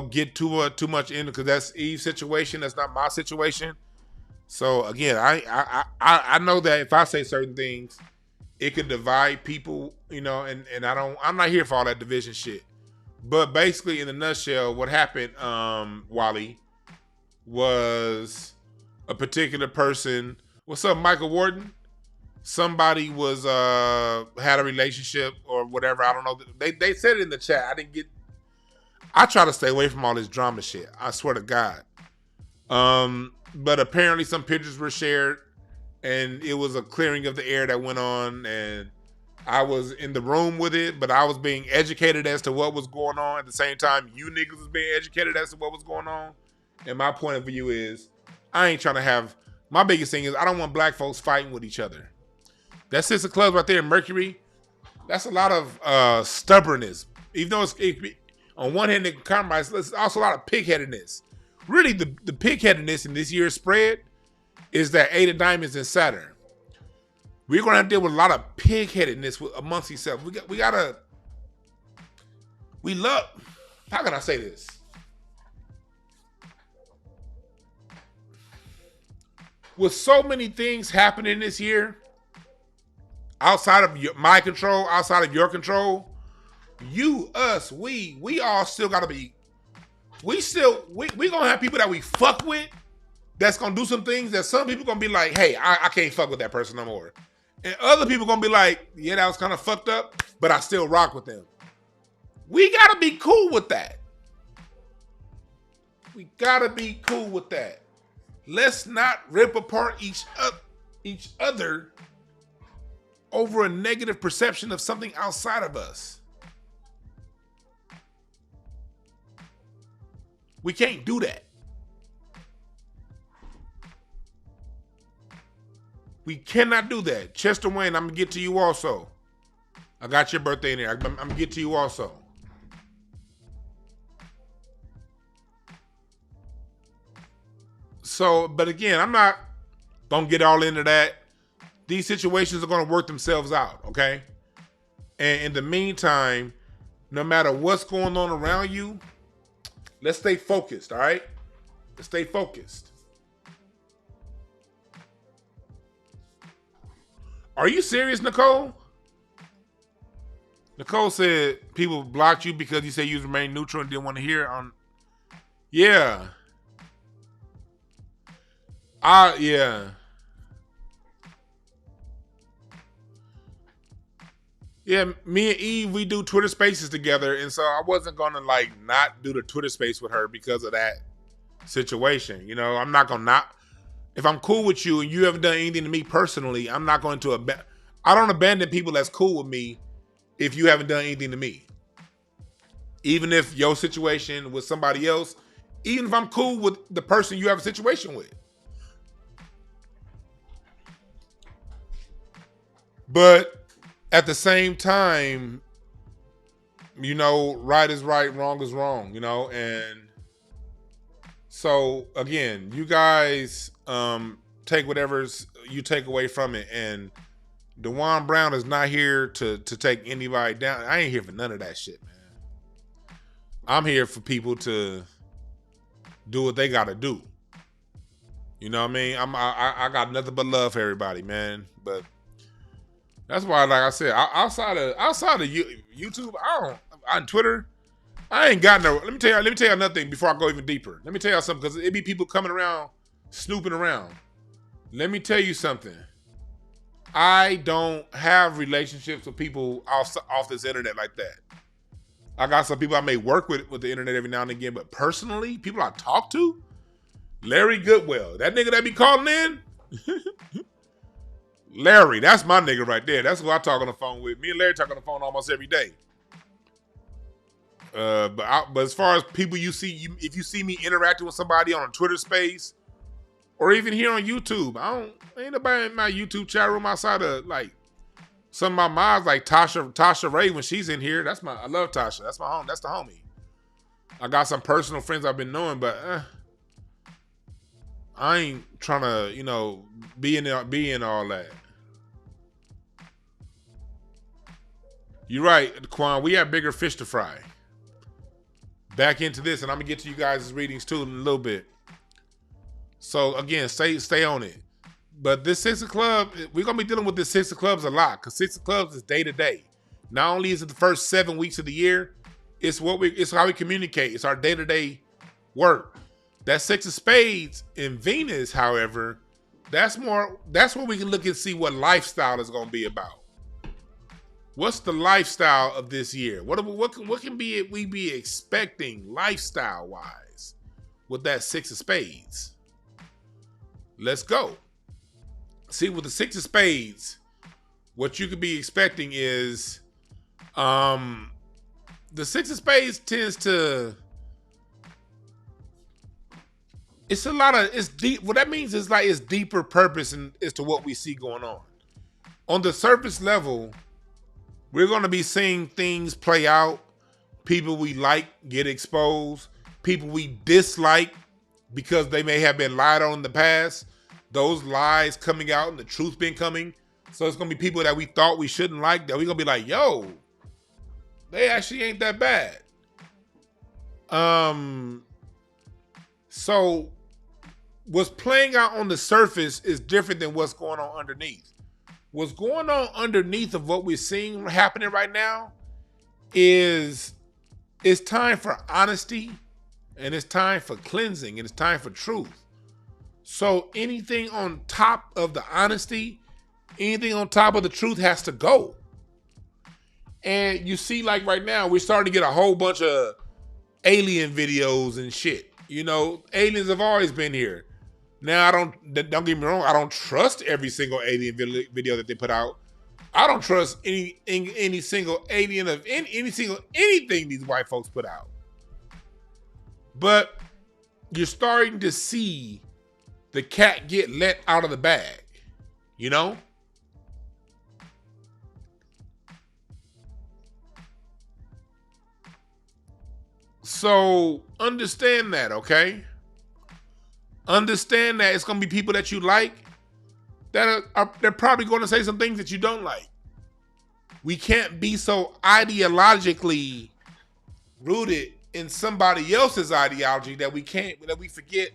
get too much in, because that's Eve's situation. That's not my situation. So again, I know that if I say certain things, it could divide people, and I'm not here for all that division shit. But basically, in a nutshell, what happened, Wally, was a particular person. What's up, Michael Warden? Somebody was had a relationship or whatever. I don't know. They said it in the chat. I try to stay away from all this drama shit. I swear to God. But apparently some pictures were shared, and it was a clearing of the air that went on, and I was in the room with it, but I was being educated as to what was going on. At the same time, you niggas was being educated as to what was going on. And my point of view is, I ain't trying to have, my biggest thing is, I don't want black folks fighting with each other. That 6 of clubs right there in Mercury, that's a lot of stubbornness. Even though it's on one hand, it compromise, there's also a lot of pigheadedness. Really, the pigheadedness in this year's spread is that 8 of diamonds and Saturn. We're going to have to deal with a lot of pigheadedness amongst each other. How can I say this? with so many things happening this year, outside of my control, outside of your control, you, us, we all still gotta be. We gonna have people that we fuck with that's gonna do some things that some people gonna be like, hey, I can't fuck with that person no more. And other people gonna be like, yeah, that was kind of fucked up, but I still rock with them. We gotta be cool with that. We gotta be cool with that. Let's not rip apart each other over a negative perception of something outside of us. We can't do that. We cannot do that. Chester Wayne, I'm going to get to you also. I got your birthday in there. I'm going to get to you also. So, but again, I'm not going to get all into that. These situations are going to work themselves out, okay? And in the meantime, no matter what's going on around you, let's stay focused, all right? Let's stay focused. Are you serious, Nicole? Nicole said people blocked you because you said you remained neutral and didn't want to hear it on. Yeah. Yeah. Yeah, me and Eve, we do Twitter Spaces together, and so I wasn't gonna like not do the Twitter Space with her because of that situation. You know, I'm not gonna not. If I'm cool with you and you haven't done anything to me personally, I'm not going to I don't abandon people that's cool with me if you haven't done anything to me. Even if your situation with somebody else, even if I'm cool with the person you have a situation with. But at the same time, you know, right is right, wrong is wrong, you know, and so again, you guys take whatever you take away from it, and DeJuan Brown is not here to take anybody down. I ain't here for none of that shit, man. I'm here for people to do what they gotta do. You know what I mean? I got nothing but love for everybody, man. But that's why, like I said, outside of YouTube, on Twitter, I ain't got no. Let me tell you another thing before I go even deeper. Let me tell you something, because it be people coming around, snooping around. Let me tell you something. I don't have relationships with people off this internet like that. I got some people I may work with the internet every now and again, but personally, people I talk to, Larry Goodwell, that nigga that be calling in, Larry, that's my nigga right there. That's who I talk on the phone with. Me and Larry talk on the phone almost every day. But as far as people you see, if you see me interacting with somebody on a Twitter Space or even here on YouTube, ain't nobody in my YouTube chat room outside of like some of my moms, like Tasha Ray when she's in here. I love Tasha. That's my home. That's the homie. I got some personal friends I've been knowing, but I ain't trying to, you know, be in all that. You're right, Quan. We have bigger fish to fry. Back into this, and I'm gonna get to you guys' readings too in a little bit. So again, stay on it. But this Six of Clubs, we're gonna be dealing with this Six of Clubs a lot, because Six of Clubs is day to day. Not only is it the first 7 weeks of the year, it's how we communicate. It's our day-to-day work. That Six of Spades in Venus, however, that's where we can look and see what lifestyle is gonna be about. What's the lifestyle of this year? What can we be expecting lifestyle wise with that Six of Spades? Let's go. See, with the Six of Spades, what you could be expecting is the Six of Spades tends to, it's deep. What that means is like it's deeper purpose as to what we see going on. On the surface level, we're going to be seeing things play out. People we like get exposed. People we dislike because they may have been lied on in the past. Those lies coming out and the truth been coming. So it's going to be people that we thought we shouldn't like that we're going to be like, yo, they actually ain't that bad. So what's playing out on the surface is different than what's going on underneath. What's going on underneath of what we're seeing happening right now is it's time for honesty, and it's time for cleansing, and it's time for truth. So anything on top of the honesty, anything on top of the truth has to go. And you see, like right now, we're starting to get a whole bunch of alien videos and shit. You know, aliens have always been here. Now, don't get me wrong, I don't trust every single alien video that they put out. I don't trust any single alien of anything these white folks put out. But you're starting to see the cat get let out of the bag, you know? So understand that, okay? Understand that it's going to be people that you like that they're probably going to say some things that you don't like. We can't be so ideologically rooted in somebody else's ideology that we forget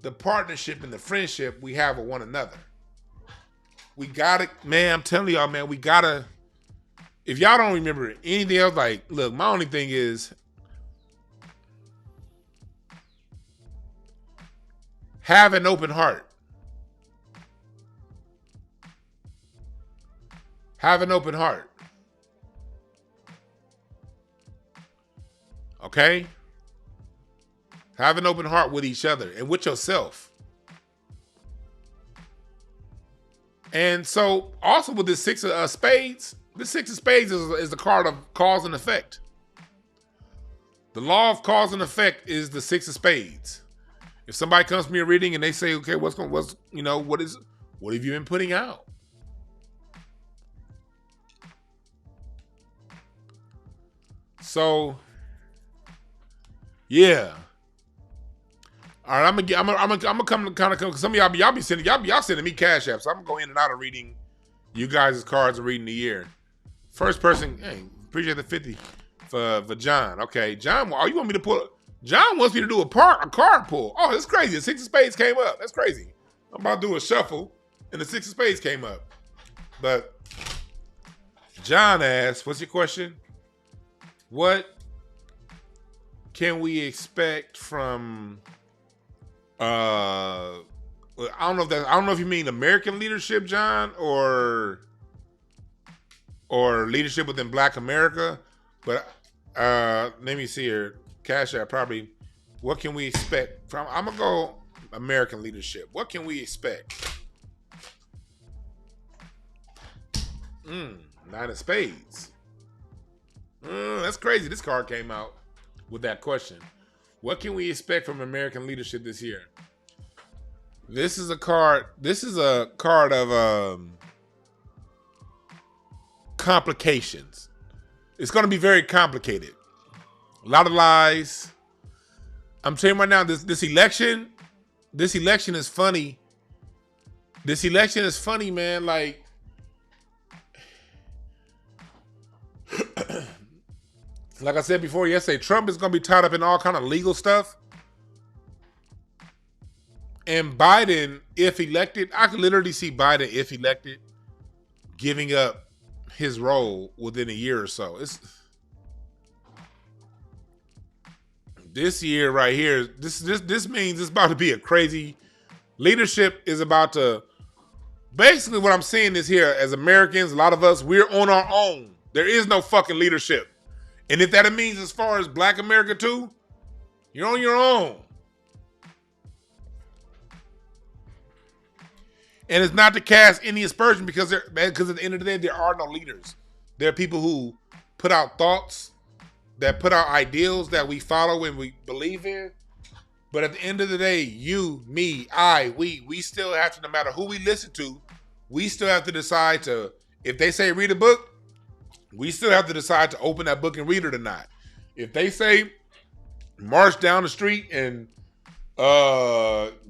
the partnership and the friendship we have with one another. We gotta, man, I'm telling y'all, man, we gotta, if y'all don't remember anything else, like, look, my only thing is have an open heart. Have an open heart. Okay? Have an open heart with each other and with yourself. And so, also with this Six of Spades, this Six of Spades is the card of cause and effect. The law of cause and effect is the Six of Spades. If somebody comes to me a reading and they say, okay, what have you been putting out? So, yeah. All right, I'm gonna come kind of some of y'all be sending me cash apps. So I'm gonna go in and out of reading you guys' cards and reading the year. First person, hey, appreciate the 50 for John. Okay, John, you want me to pull? John wants me to do a card pull. Oh, that's crazy. The Six of Spades came up. That's crazy. I'm about to do a shuffle, and the Six of Spades came up. But John asked, "What's your question? What can we expect from?" I don't know if you mean American leadership, John, or leadership within Black America. But let me see here. Cash App probably. What can we expect from? I'm gonna go American leadership. What can we expect? Nine of Spades. That's crazy. This card came out with that question. What can we expect from American leadership this year? This is a card of complications. It's going to be very complicated. A lot of lies. I'm telling you right now, this election is funny. This election is funny, man. Like, like I said before yesterday, Trump is going to be tied up in all kind of legal stuff. And Biden, if elected, I could literally see Biden, if elected, giving up his role within a year or so. This year right here, this means it's about to be a crazy. Leadership is about to, basically what I'm saying is here, as Americans, a lot of us, we're on our own. There is no fucking leadership. And if that means as far as Black America too, you're on your own. And it's not to cast any aspersion because at the end of the day, there are no leaders. There are people who put out thoughts, that put out ideals that we follow and we believe in. But at the end of the day, you, me, we still have to, no matter who we listen to, we still have to decide to, if they say read a book, we still have to decide to open that book and read it or not. If they say march down the street and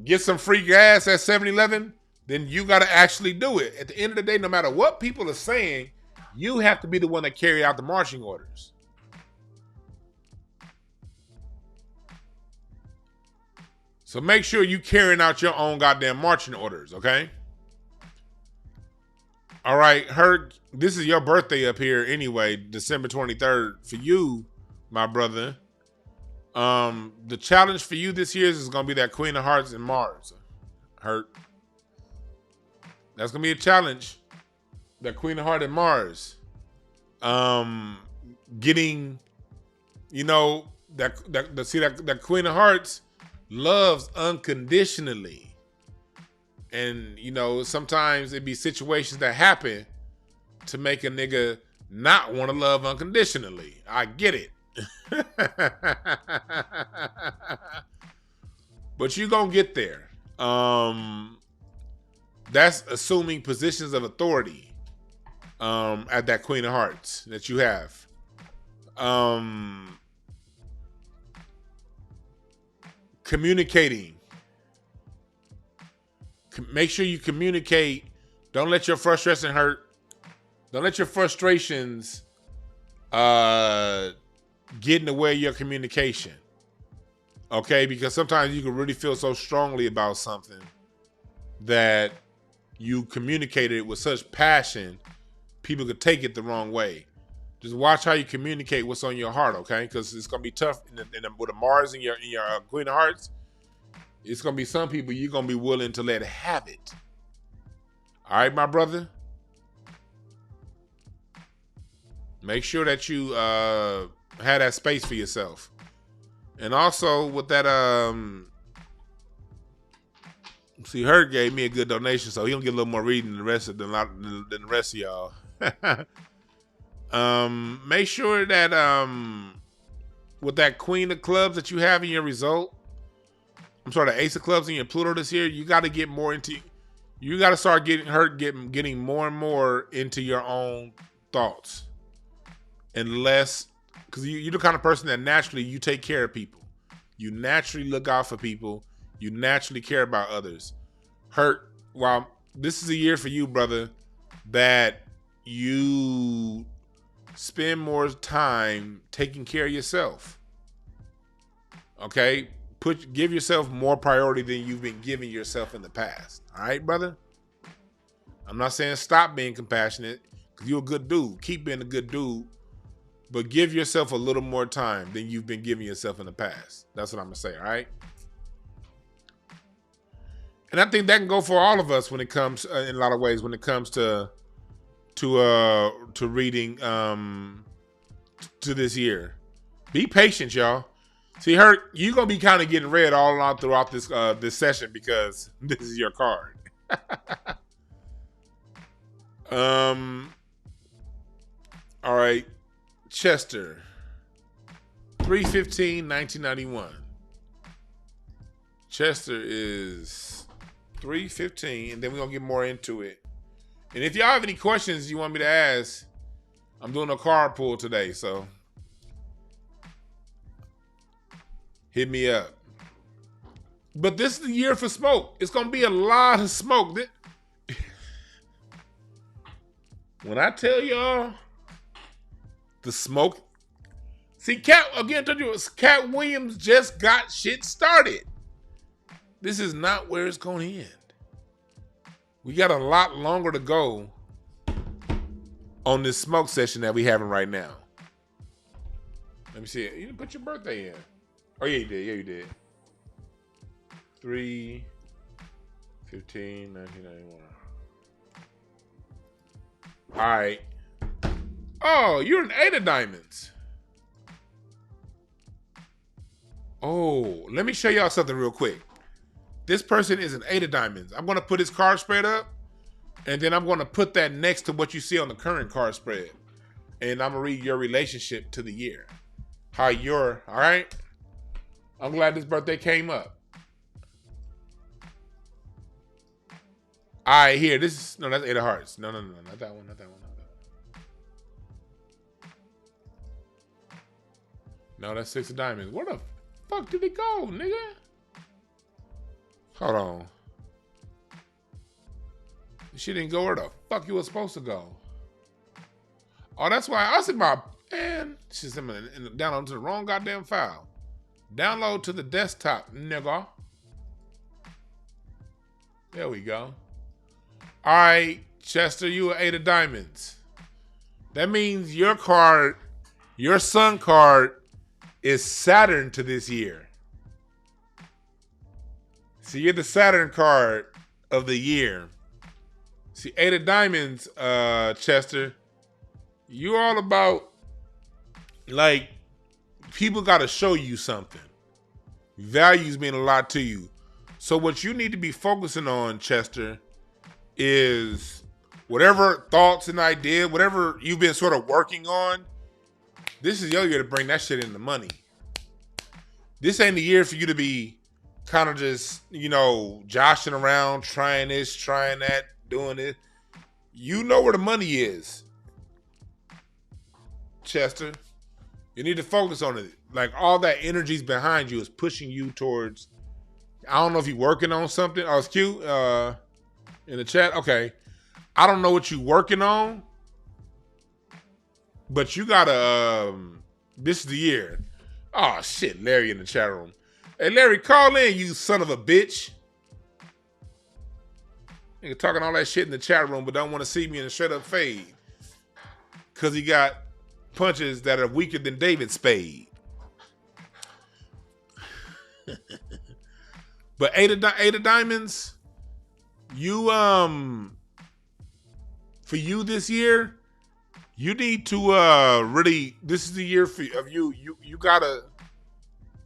get some free gas at 7-Eleven, then you got to actually do it. At the end of the day, no matter what people are saying, you have to be the one that carry out the marching orders. So make sure you carrying out your own goddamn marching orders, okay? All right, Herc, this is your birthday up here anyway, December 23rd. For you, my brother, the challenge for you this year is going to be that Queen of Hearts and Mars. Herc. That's going to be a challenge. That Queen of Hearts and Mars. Getting, that Queen of Hearts loves unconditionally. And, sometimes it be situations that happen to make a nigga not want to love unconditionally. I get it. But you gonna get there. That's assuming positions of authority at that Queen of Hearts that you have. Communicating. Make sure you communicate. Don't let your frustration hurt. Don't let your frustrations get in the way of your communication. Okay? Because sometimes you can really feel so strongly about something that you communicated it with such passion, people could take it the wrong way. Just watch how you communicate what's on your heart, okay? Because it's gonna be tough with the Mars in your Queen of Hearts. It's gonna be some people you're gonna be willing to let have it. All right, my brother. Make sure that you have that space for yourself, and also with that see, Herc gave me a good donation, so he'll get a little more reading than the rest of y'all. Make sure that with that Queen of Clubs that you have in your result, the Ace of Clubs in your Pluto this year, you got to get more into. You got to start getting more and more into your own thoughts, and less, because you're the kind of person that naturally you take care of people. You naturally look out for people. You naturally care about others. Hurt. While this is a year for you, brother, that you spend more time taking care of yourself. Okay? Give yourself more priority than you've been giving yourself in the past. All right, brother? I'm not saying stop being compassionate, because you're a good dude. Keep being a good dude. But give yourself a little more time than you've been giving yourself in the past. That's what I'm going to say, all right? And I think that can go for all of us when it comes, in a lot of ways, when it comes to reading to this year. Be patient, y'all. See, Herc, you're going to be kind of getting read all along throughout this session because this is your card. All right. Chester. 3/15/1991. Chester is 3/15, and then we're going to get more into it. And if y'all have any questions you want me to ask, I'm doing a card pull today, so hit me up. But this is the year for smoke. It's going to be a lot of smoke. When I tell y'all the smoke, see, Katt Williams just got shit started. This is not where it's going to end. We got a lot longer to go on this smoke session that we having right now. Let me see it. You didn't put your birthday in. Oh, yeah, you did. Yeah, you did. 3/15/1991. All right. Oh, you're an 8 of diamonds. Oh, let me show y'all something real quick. This person is an 8 of diamonds. I'm going to put his card spread up, and then I'm going to put that next to what you see on the current card spread. And I'm going to read your relationship to the year. All right? I'm glad this birthday came up. All right, here. That's 8 of hearts. No, not that one. No, that's 6 of diamonds. Where the fuck did it go, nigga? Hold on. She didn't go where the fuck you was supposed to go. Oh, that's why I said she's download to the wrong goddamn file. Download to the desktop, nigga. There we go. All right, Chester, you are 8 of diamonds. That means your card, your sun card, is Saturn to this year. So you're the Saturn card of the year. See, 8 of diamonds, Chester, you all about, like, people got to show you something. Values mean a lot to you. So what you need to be focusing on, Chester, is whatever thoughts and ideas, whatever you've been sort of working on, this is your year to bring that shit into money. This ain't the year for you to be kind of just, you know, joshing around, trying this, trying that, doing it. You know where the money is, Chester. You need to focus on it. Like, all that energy's behind you is pushing you towards, I don't know if you're working on something. Oh, it's cute. In the chat. Okay. I don't know what you're working on, but you gotta, this is the year. Oh, shit. Larry in the chat room. Hey, Larry, call in, you son of a bitch. Nigga talking all that shit in the chat room, but don't want to see me in a straight up fade. Because he got punches that are weaker than David Spade. But 8 of diamonds, you, for you this year, you need to really, this is the year of you.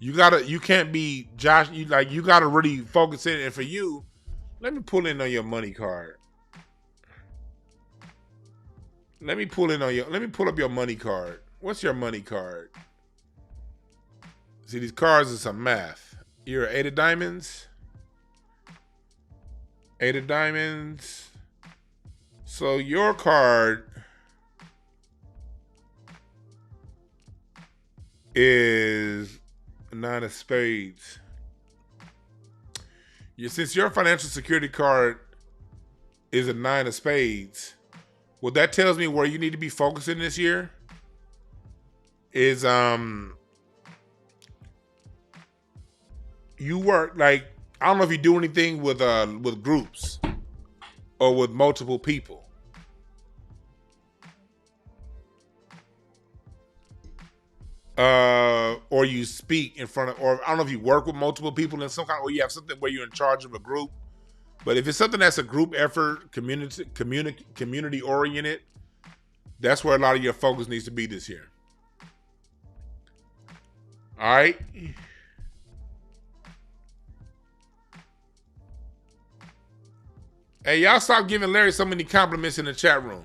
You can't be Josh. You gotta really focus in. And for you, let me pull in on your money card. Let me pull up your money card. What's your money card? See, these cards are some math. You're 8 of diamonds. 8 of diamonds. So your card is 9 of spades. Since your financial security card is a 9 of spades, what that tells me where you need to be focusing this year is you work, like, I don't know if you do anything with groups or with multiple people. Or you speak in front of, or I don't know if you work with multiple people in some kind, or you have something where you're in charge of a group. But if it's something that's a group effort, community oriented, that's where a lot of your focus needs to be this year. All right. Hey, y'all stop giving Larry so many compliments in the chat room.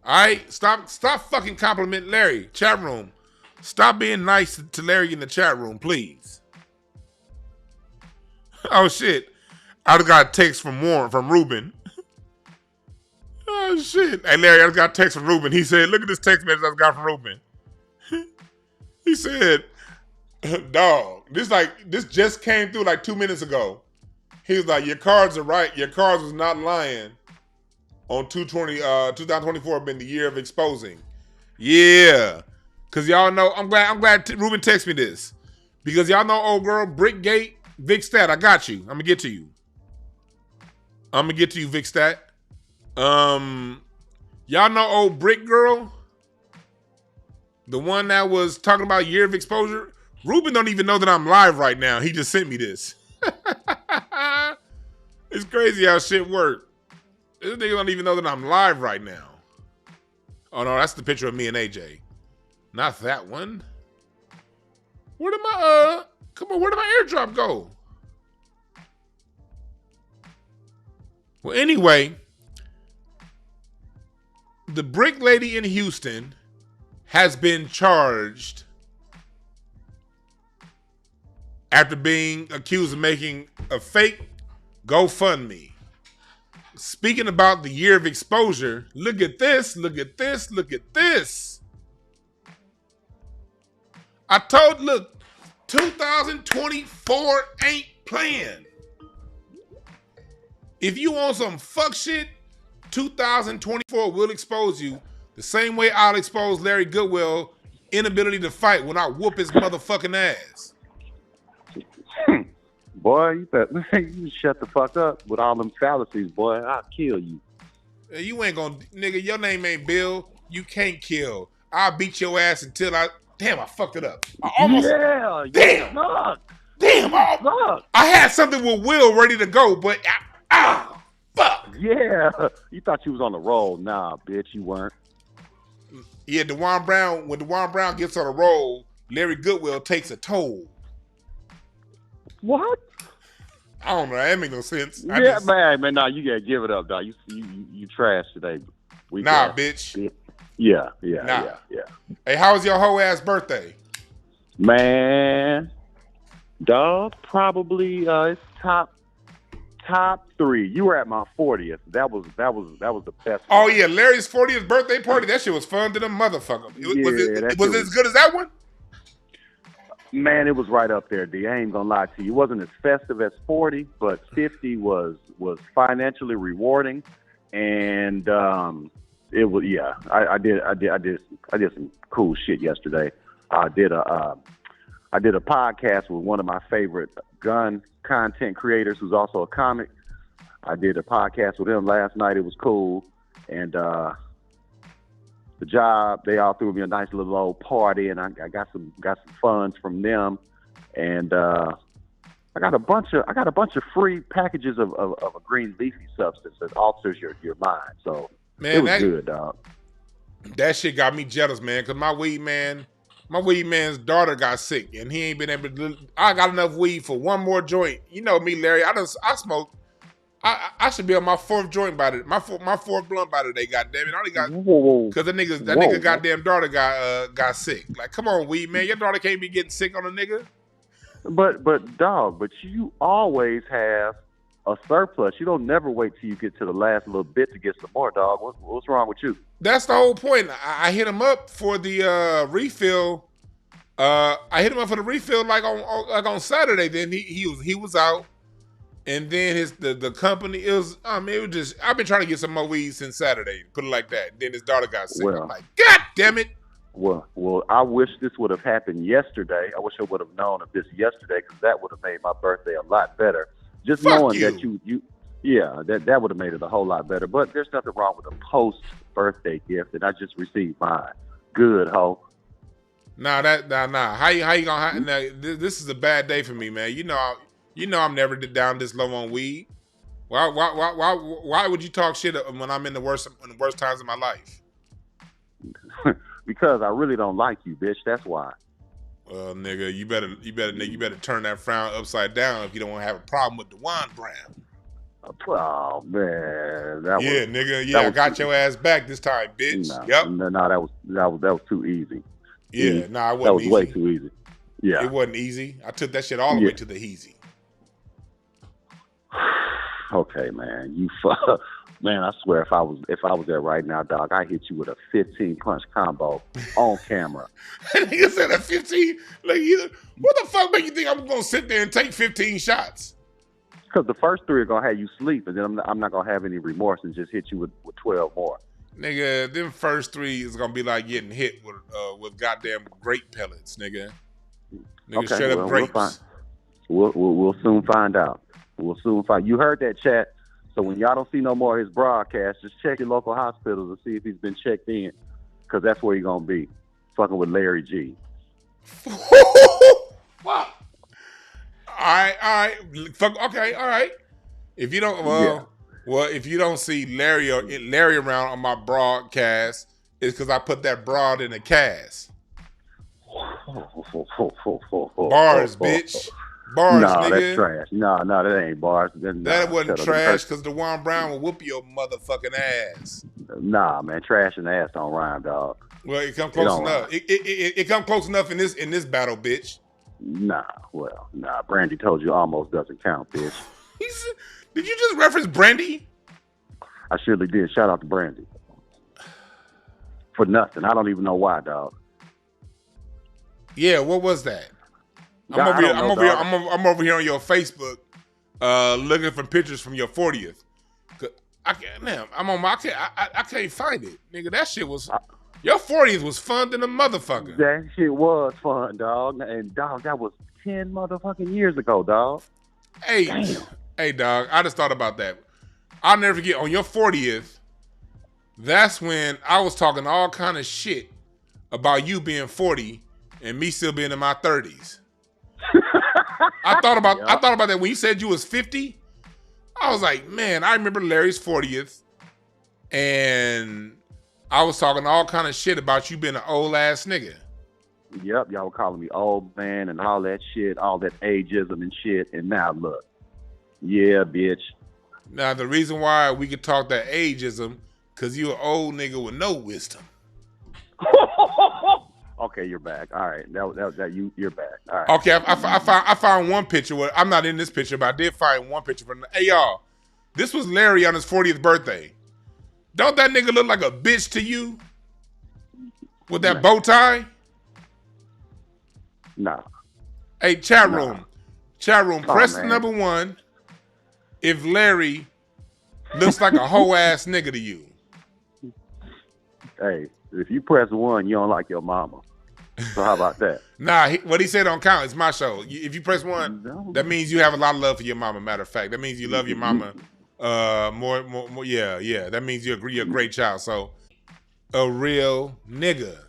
All right, stop fucking complimenting Larry. Chat room, stop being nice to Larry in the chat room, please. Oh shit, I just got a text from Ruben. Oh shit, hey Larry, I just got a text from Ruben. He said, "Look at this text message I just got from Ruben." He said, "Dog, this just came through like 2 minutes ago." He was like, "Your cards are right. Your cards was not lying." On 2024 been the year of exposing. Yeah. Cause y'all know, I'm glad Ruben texted me this. Because y'all know old girl, Brickgate, Vic Stat, I got you. I'm gonna get to you. Vic Stat. Y'all know old Brick Girl? The one that was talking about year of exposure? Ruben don't even know that I'm live right now. He just sent me this. It's crazy how shit works. This nigga don't even know that I'm live right now. Oh no, that's the picture of me and AJ. Not that one. Where did my where did my airdrop go? Well, anyway, the brick lady in Houston has been charged after being accused of making a fake GoFundMe. Speaking about the year of exposure, look at this, look at this, look at this. Look, 2024 ain't playing. If you want some fuck shit, 2024 will expose you the same way I'll expose Larry Goodwill inability to fight when I whoop his motherfucking ass. Boy, you shut the fuck up with all them fallacies, boy. I'll kill you. You ain't gonna, nigga, your name ain't Bill. You can't kill. I'll beat your ass until I fucked it up. I almost, damn. I had something with Will ready to go, but fuck. Yeah, you thought you was on the roll. Nah, bitch, you weren't. Yeah, DeJuan Brown, when DeJuan Brown gets on a roll, Larry Goodwill takes a toll. What? I don't know. That make no sense. Man, nah, you gotta give it up, dog. You trash today. Bitch. Yeah. Hey, how was your whole ass birthday? Man, dog, probably it's top 3. You were at my 40th. That was the best. Oh yeah, Larry's 40th birthday party. That shit was fun to the motherfucker. Was it as good as that one? Man, it was right up there, D. I ain't gonna lie to you. It wasn't as festive as 40, but 50 was financially rewarding, and it was I did some cool shit yesterday. I did a podcast with one of my favorite gun content creators, who's also a comic. I did a podcast with him last night. It was cool, and the job, they all threw me a nice little old party, and I got some funds from them, and I got a bunch of free packages of a green leafy substance that alters your mind. So man, it was good, dog. That shit got me jealous, man, because my weed man's daughter got sick, and he ain't been able to. I got enough weed for one more joint. You know me, Larry. I smoke. I should be on my 4th joint by my 4th blunt by today. Goddamn it! I only got because that nigga goddamn daughter got sick. Like, come on, weed man, your daughter can't be getting sick on a nigga. But dog, you always have a surplus. You don't never wait till you get to the last little bit to get some more, dog. What's wrong with you? That's the whole point. I hit him up for the refill. I hit him up for the refill like on Saturday. Then he was out. And then the company, it was just, I've been trying to get some more weed since Saturday, put it like that. Then his daughter got sick. I'm like, God damn it. Well, I wish this would have happened yesterday. I wish I would have known of this yesterday, because that would have made my birthday a lot better. Just knowing that that would have made it a whole lot better. But there's nothing wrong with a post-birthday gift, and I just received mine. Good, ho. Nah. How you gonna? This is a bad day for me, man. You know I'm never down this low on weed. Why would you talk shit when I'm in the worst times of my life? Because I really don't like you, bitch. That's why. Well, nigga, you better turn that frown upside down if you don't want to have a problem with DeJuan Brown. Oh man, I got your ass back this time, bitch. That was too easy. Yeah, it wasn't that was easy. Way too easy. Yeah, it wasn't easy. I took that shit all the way to the easy. Okay, man, man, I swear if I was there right now, dog, I hit you with a 15 punch combo on camera. Nigga said a 15. Like, what the fuck make you think I'm gonna sit there and take 15 shots? Because the first 3 are gonna have you sleep, and then I'm not gonna have any remorse and just hit you with 12 more. Nigga, them first 3 is gonna be like getting hit with goddamn grape pellets, nigga. Okay, straight up grapes. We'll soon find out. You heard that, chat. So when y'all don't see no more of his broadcast, just check your local hospitals and see if he's been checked in, because that's where he's going to be, fucking with Larry G. Wow. All right. Okay, all right. If you don't, if you don't see Larry around on my broadcast, it's because I put that broad in a cast. Bars, bitch. Bars, nigga. That's trash. No, that ain't bars. That wasn't trash, because DeJuan Brown will whoop your motherfucking ass. Nah, man, trash and ass don't rhyme, dog. Well, it come close enough. It come close enough in this battle, bitch. Nah, Brandy told you almost doesn't count, bitch. Did you just reference Brandy? I surely did. Shout out to Brandy. For nothing. I don't even know why, dog. Yeah, what was that? I'm over here on your Facebook, looking for pictures from your 40th. I can't find it, nigga. That shit was your 40th was fun than a motherfucker. That shit was fun, dog. And dog, that was 10 motherfucking years ago, dog. Hey, hey, dog. I just thought about that. I'll never forget on your 40th. That's when I was talking all kind of shit about you being 40 and me still being in my 30s. I thought about that when you said you was 50. I was like, man, I remember Larry's 40th, and I was talking all kind of shit about you being an old ass nigga. Yep, y'all were calling me old man and all that shit, all that ageism and shit. And now look, yeah, bitch. Now the reason why we could talk that ageism, cause you an old nigga with no wisdom. Okay, you're back. All right, you're back. All right. Okay, I found one picture where I'm not in this picture, but I did find one picture from. Hey y'all, this was Larry on his 40th birthday. Don't that nigga look like a bitch to you with that bow tie? Nah. Hey, chat room, press man. number 1 if Larry looks like a hoe ass nigga to you. Hey, if you press 1, you don't like your mama. So how about that? Nah, what he said don't count. It's my show. If you press 1, that means you have a lot of love for your mama. Matter of fact, that means you love your mama more. Yeah. That means you're a great child. So, a real nigga.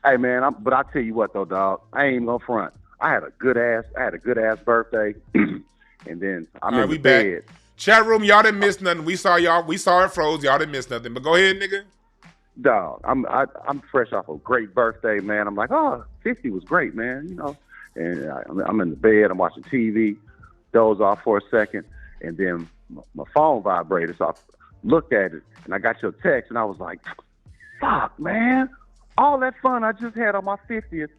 Hey man, but I tell you what though, dog, I ain't even gonna front. I had a good ass birthday, and then I'm in the bed. Back. Chat room, y'all didn't miss nothing. We saw y'all. We saw it froze. Y'all didn't miss nothing. But go ahead, nigga. Dog, I'm fresh off a great birthday, man. I'm like, 50 was great, man. You know, and I'm in the bed. I'm watching TV, doze off for a second, and then my phone vibrated. So I looked at it, and I got your text, and I was like, fuck, man. All that fun I just had on my 50th,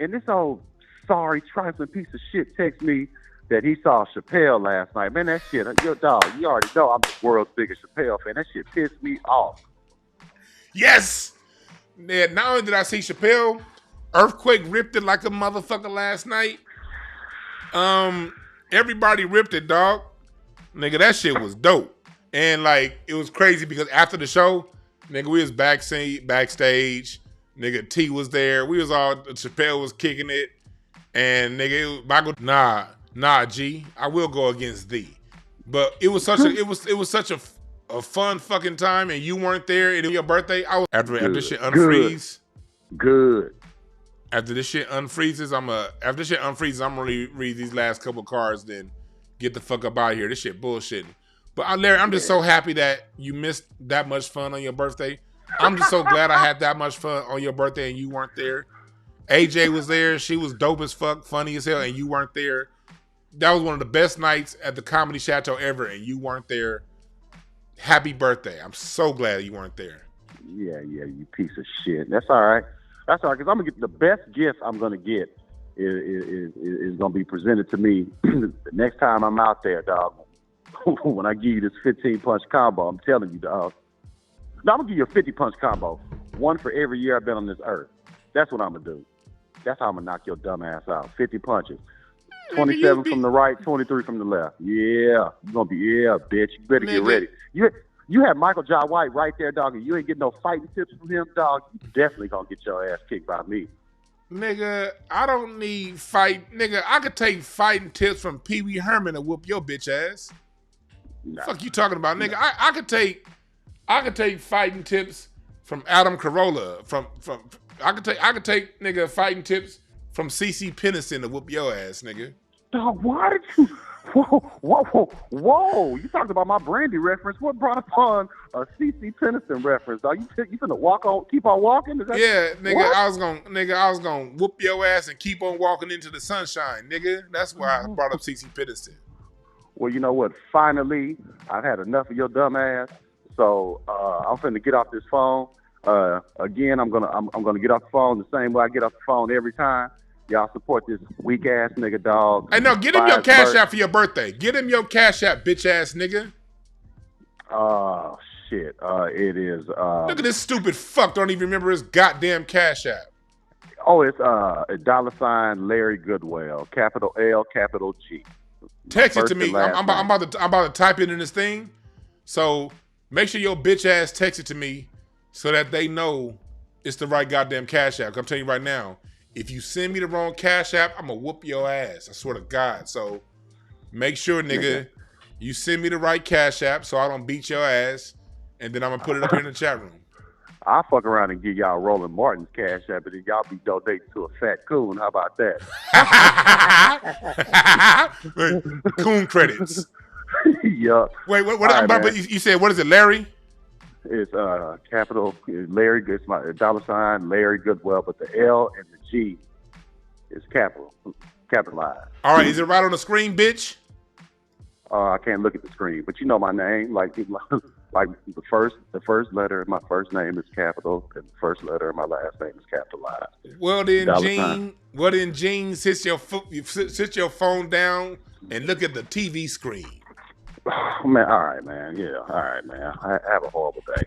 and this old sorry, trifling piece of shit text me that he saw Chappelle last night. Man, that shit, your dog, you already know I'm the world's biggest Chappelle fan. That shit pissed me off. Yes! Man, not only did I see Chappelle, Earthquake ripped it like a motherfucker last night. Everybody ripped it, dog. Nigga, that shit was dope. And like, it was crazy because after the show, nigga, we was backstage. Nigga, T was there. We was all, Chappelle was kicking it. And nigga, Michael, nah, G, I will go against thee. But it was such a fun fucking time, and you weren't there. And your birthday, I was after this shit unfreeze. Good. After this shit unfreezes, I'm gonna read these last couple cards, then get the fuck up out of here. This shit bullshitting. But Larry, I'm just so happy that you missed that much fun on your birthday. I'm just so glad I had that much fun on your birthday and you weren't there. AJ was there. She was dope as fuck, funny as hell, and you weren't there. That was one of the best nights at the Comedy Chateau ever, and you weren't there. Happy birthday. I'm so glad you weren't there. Yeah, you piece of shit. That's all right. Because I'm going to get the best gift I'm going to get is going to be presented to me the next time I'm out there, dog. When I give you this 15-punch combo, I'm telling you, dog. No, I'm going to give you a 50-punch combo. One for every year I've been on this earth. That's what I'm going to do. That's how I'm going to knock your dumb ass out. 50 punches. 27 from the right, 23 from the left. Yeah. You're going to be, bitch. You better get ready. You have Michael Jai White right there, dog, and you ain't getting no fighting tips from him, dog. You definitely going to get your ass kicked by me. Nigga, I don't need fight. Nigga, I could take fighting tips from Pee Wee Herman and whoop your bitch ass. Nah. Fuck you talking about, nigga? I could take fighting tips from Adam Carolla. I could take nigga fighting tips from CC Pennison to whoop your ass, nigga. Dog, why did you? Whoa! You talked about my Brandy reference. What brought upon a CC Pennison reference? Dog, you finna keep on walking? Yeah, nigga. What? I was gonna whoop your ass and keep on walking into the sunshine, nigga. That's why I brought up CC Pennison. Well, you know what? Finally, I've had enough of your dumb ass. So I'm finna get off this phone. Again, I'm gonna get off the phone the same way I get off the phone every time. Y'all support this weak ass nigga, dog. Hey, no, get him your cash app for your birthday. Get him your cash app, bitch ass nigga. Oh shit. It is. Look at this stupid fuck. Don't even remember his goddamn cash app. Oh, it's $ Larry Goodwell, capital L, capital G. Text it to me. I'm about to type it in this thing. So make sure your bitch ass text it to me so that they know it's the right goddamn cash app. I'm telling you right now, if you send me the wrong cash app, I'm gonna whoop your ass. I swear to God. So Make sure, nigga, you send me the right Cash App so I don't beat your ass, and then I'm gonna put it up here in the chat room. I'll fuck around and give y'all Roland Martin's Cash App, and then y'all be donating to a fat coon. How about that? Coon credits. Yeah. Wait, what? Right, but you said, what is it, Larry? It's capital Larry. It's my $ Larry Goodwell, but the L and the G is capitalized. All right, is it right on the screen, bitch? I can't look at the screen, but you know my name. Like the first letter of my first name is capital, and the first letter of my last name is capitalized. Well then, Gene, sit your phone down and look at the TV screen. Oh, man, all right, man. Yeah, all right, man. I have a horrible day.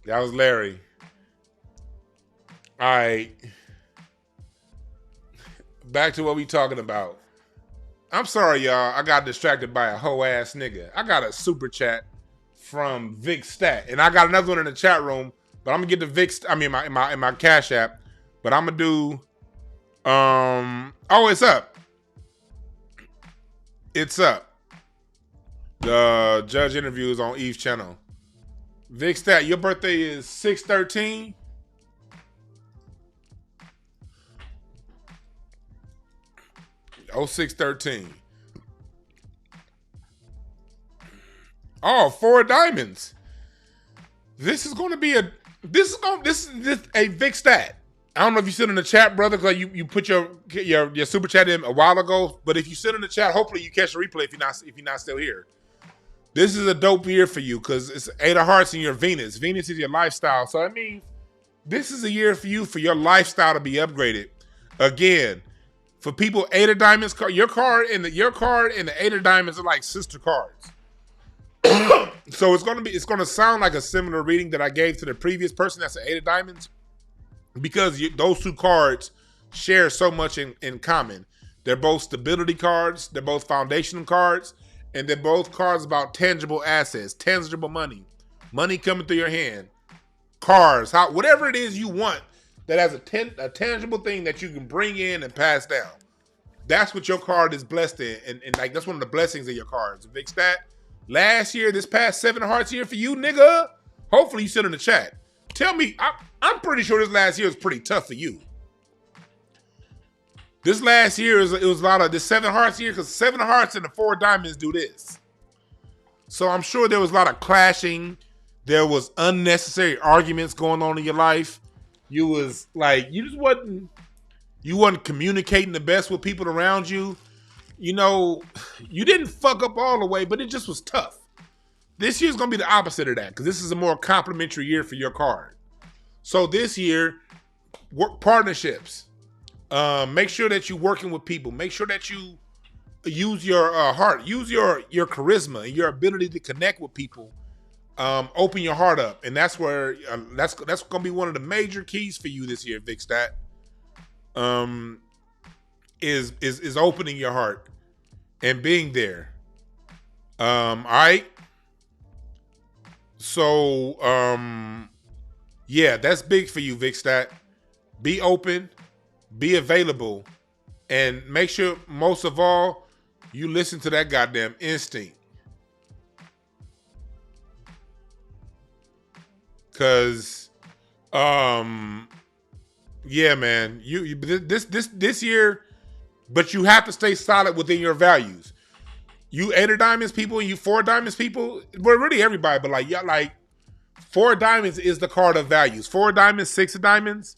That was Larry. All right. Back to what we talking about. I'm sorry, y'all. I got distracted by a hoe ass nigga. I got a super chat from Vic Stat, and I got another one in the chat room. But I'm gonna get the Vic. In my Cash App. But I'm gonna do. Oh, it's up. It's up. The judge interview is on Eve's channel. Vic Stat, your birthday is 6/13. Oh, 6/13. Oh, 4 diamonds. This is a Vic Stat. I don't know if you sit in the chat, brother, because you put your super chat in a while ago. But if you sit in the chat, hopefully you catch the replay if you're not still here. This is a dope year for you because it's 8 of hearts in your Venus. Venus is your lifestyle. So that means this is a year for you for your lifestyle to be upgraded. Again, for people, 8 of diamonds, your card and the 8 of diamonds are like sister cards. So it's gonna sound like a similar reading that I gave to the previous person that's an 8 of diamonds. Because those two cards share so much in common. They're both stability cards, they're both foundational cards, and they're both cards about tangible assets, tangible money coming through your hand, cars, whatever it is you want that has a tangible thing that you can bring in and pass down. That's what your card is blessed in, and like that's one of the blessings of your cards. Big stat. Last year, this past 7 of hearts year for you, nigga. Hopefully you sit in the chat. Tell me, I'm pretty sure this last year was pretty tough for you. This last year, it was a lot of this 7 of hearts year, because 7 of hearts and the 4 diamonds do this. So I'm sure there was a lot of clashing. There was unnecessary arguments going on in your life. You was like, you wasn't communicating the best with people around you. You know, you didn't fuck up all the way, but it just was tough. This year's gonna be the opposite of that, because this is a more complimentary year for your card. So this year, work partnerships. Make sure that you're working with people. Make sure that you use your heart, use your charisma and your ability to connect with people. Open your heart up, and that's where that's gonna be one of the major keys for you this year, Vic Stat. Is opening your heart and being there. All right. So, yeah, that's big for you, Vic Stat. Be open, be available, and make sure, most of all, you listen to that goddamn instinct. Cause, yeah, man, you this year, but you have to stay solid within your values. You 8 of diamonds people and you 4 diamonds people, well, really everybody, but like, yeah, like 4 diamonds is the card of values. 4 diamonds, 6 of diamonds.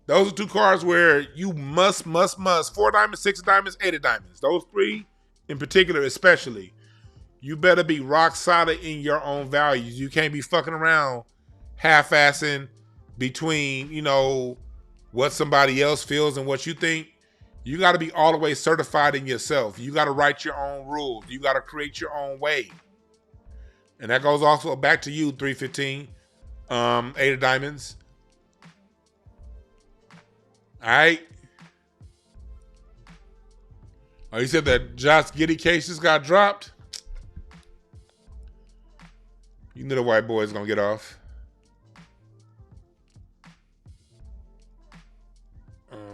Those are 2 cards where you must. 4 diamonds, 6 of diamonds, 8 of diamonds. Those 3 in particular, especially. You better be rock solid in your own values. You can't be fucking around half-assing between, you know, what somebody else feels and what you think. You got to be all the way certified in yourself. You got to write your own rules. You got to create your own way. And that goes also back to you, 315, 8 of diamonds. All right. Oh, you said that Josh Giddey cases got dropped? You know the white boy's going to get off.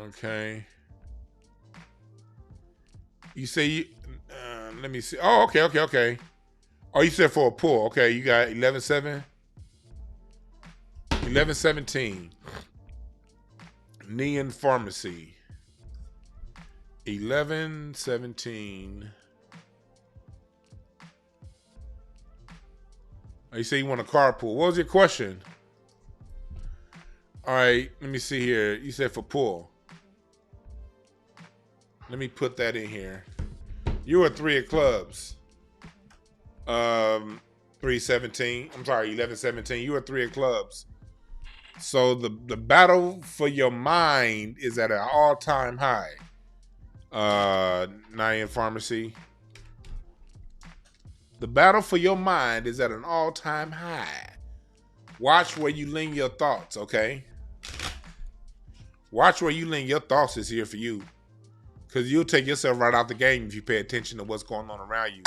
Okay. You say you, let me see. Oh, okay. Oh, you said for a pull. Okay, you got 11-7. 11-17. Neon Pharmacy. 11-17. Oh, you say you want a carpool. What was your question? All right, let me see here. You said for pull. Let me put that in here. You were 3 of clubs. 3-17. I'm sorry, 11-17. You were 3 of clubs. So the battle for your mind is at an all-time high. Nyan Pharmacy. The battle for your mind is at an all-time high. Watch where you lean your thoughts, okay? Watch where you lean your thoughts is here for you. Because you'll take yourself right out the game if you pay attention to what's going on around you.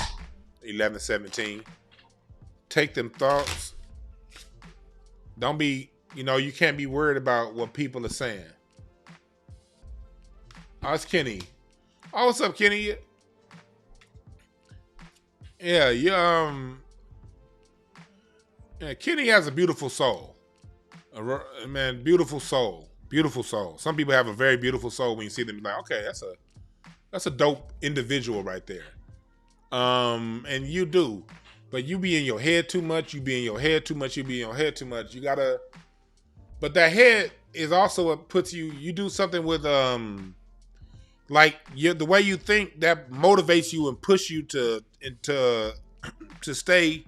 11-17. Take them thoughts. Don't be, you can't be worried about what people are saying. Oh, it's Kenny. Oh, what's up, Kenny? Yeah, Kenny has a beautiful soul. Man, beautiful soul. Beautiful soul. Some people have a very beautiful soul when you see them, like, okay, that's a dope individual right there. And you do. But you be in your head too much. You be in your head too much. You gotta, but that head is also what puts you do something with, the way you think that motivates you and push you to stay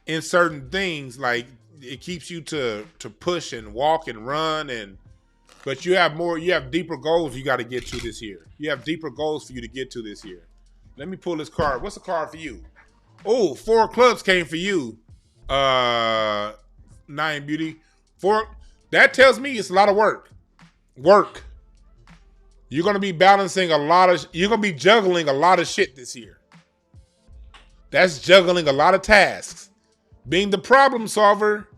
in certain things. Like it keeps you to push and walk and run but you have deeper goals you got to get to this year. You have deeper goals for you to get to this year. Let me pull this card. What's the card for you? Oh, 4 clubs came for you. Nine Beauty. 4. That tells me it's a lot of work. You're going to be balancing you're going to be juggling a lot of shit this year. That's juggling a lot of tasks. Being the problem solver,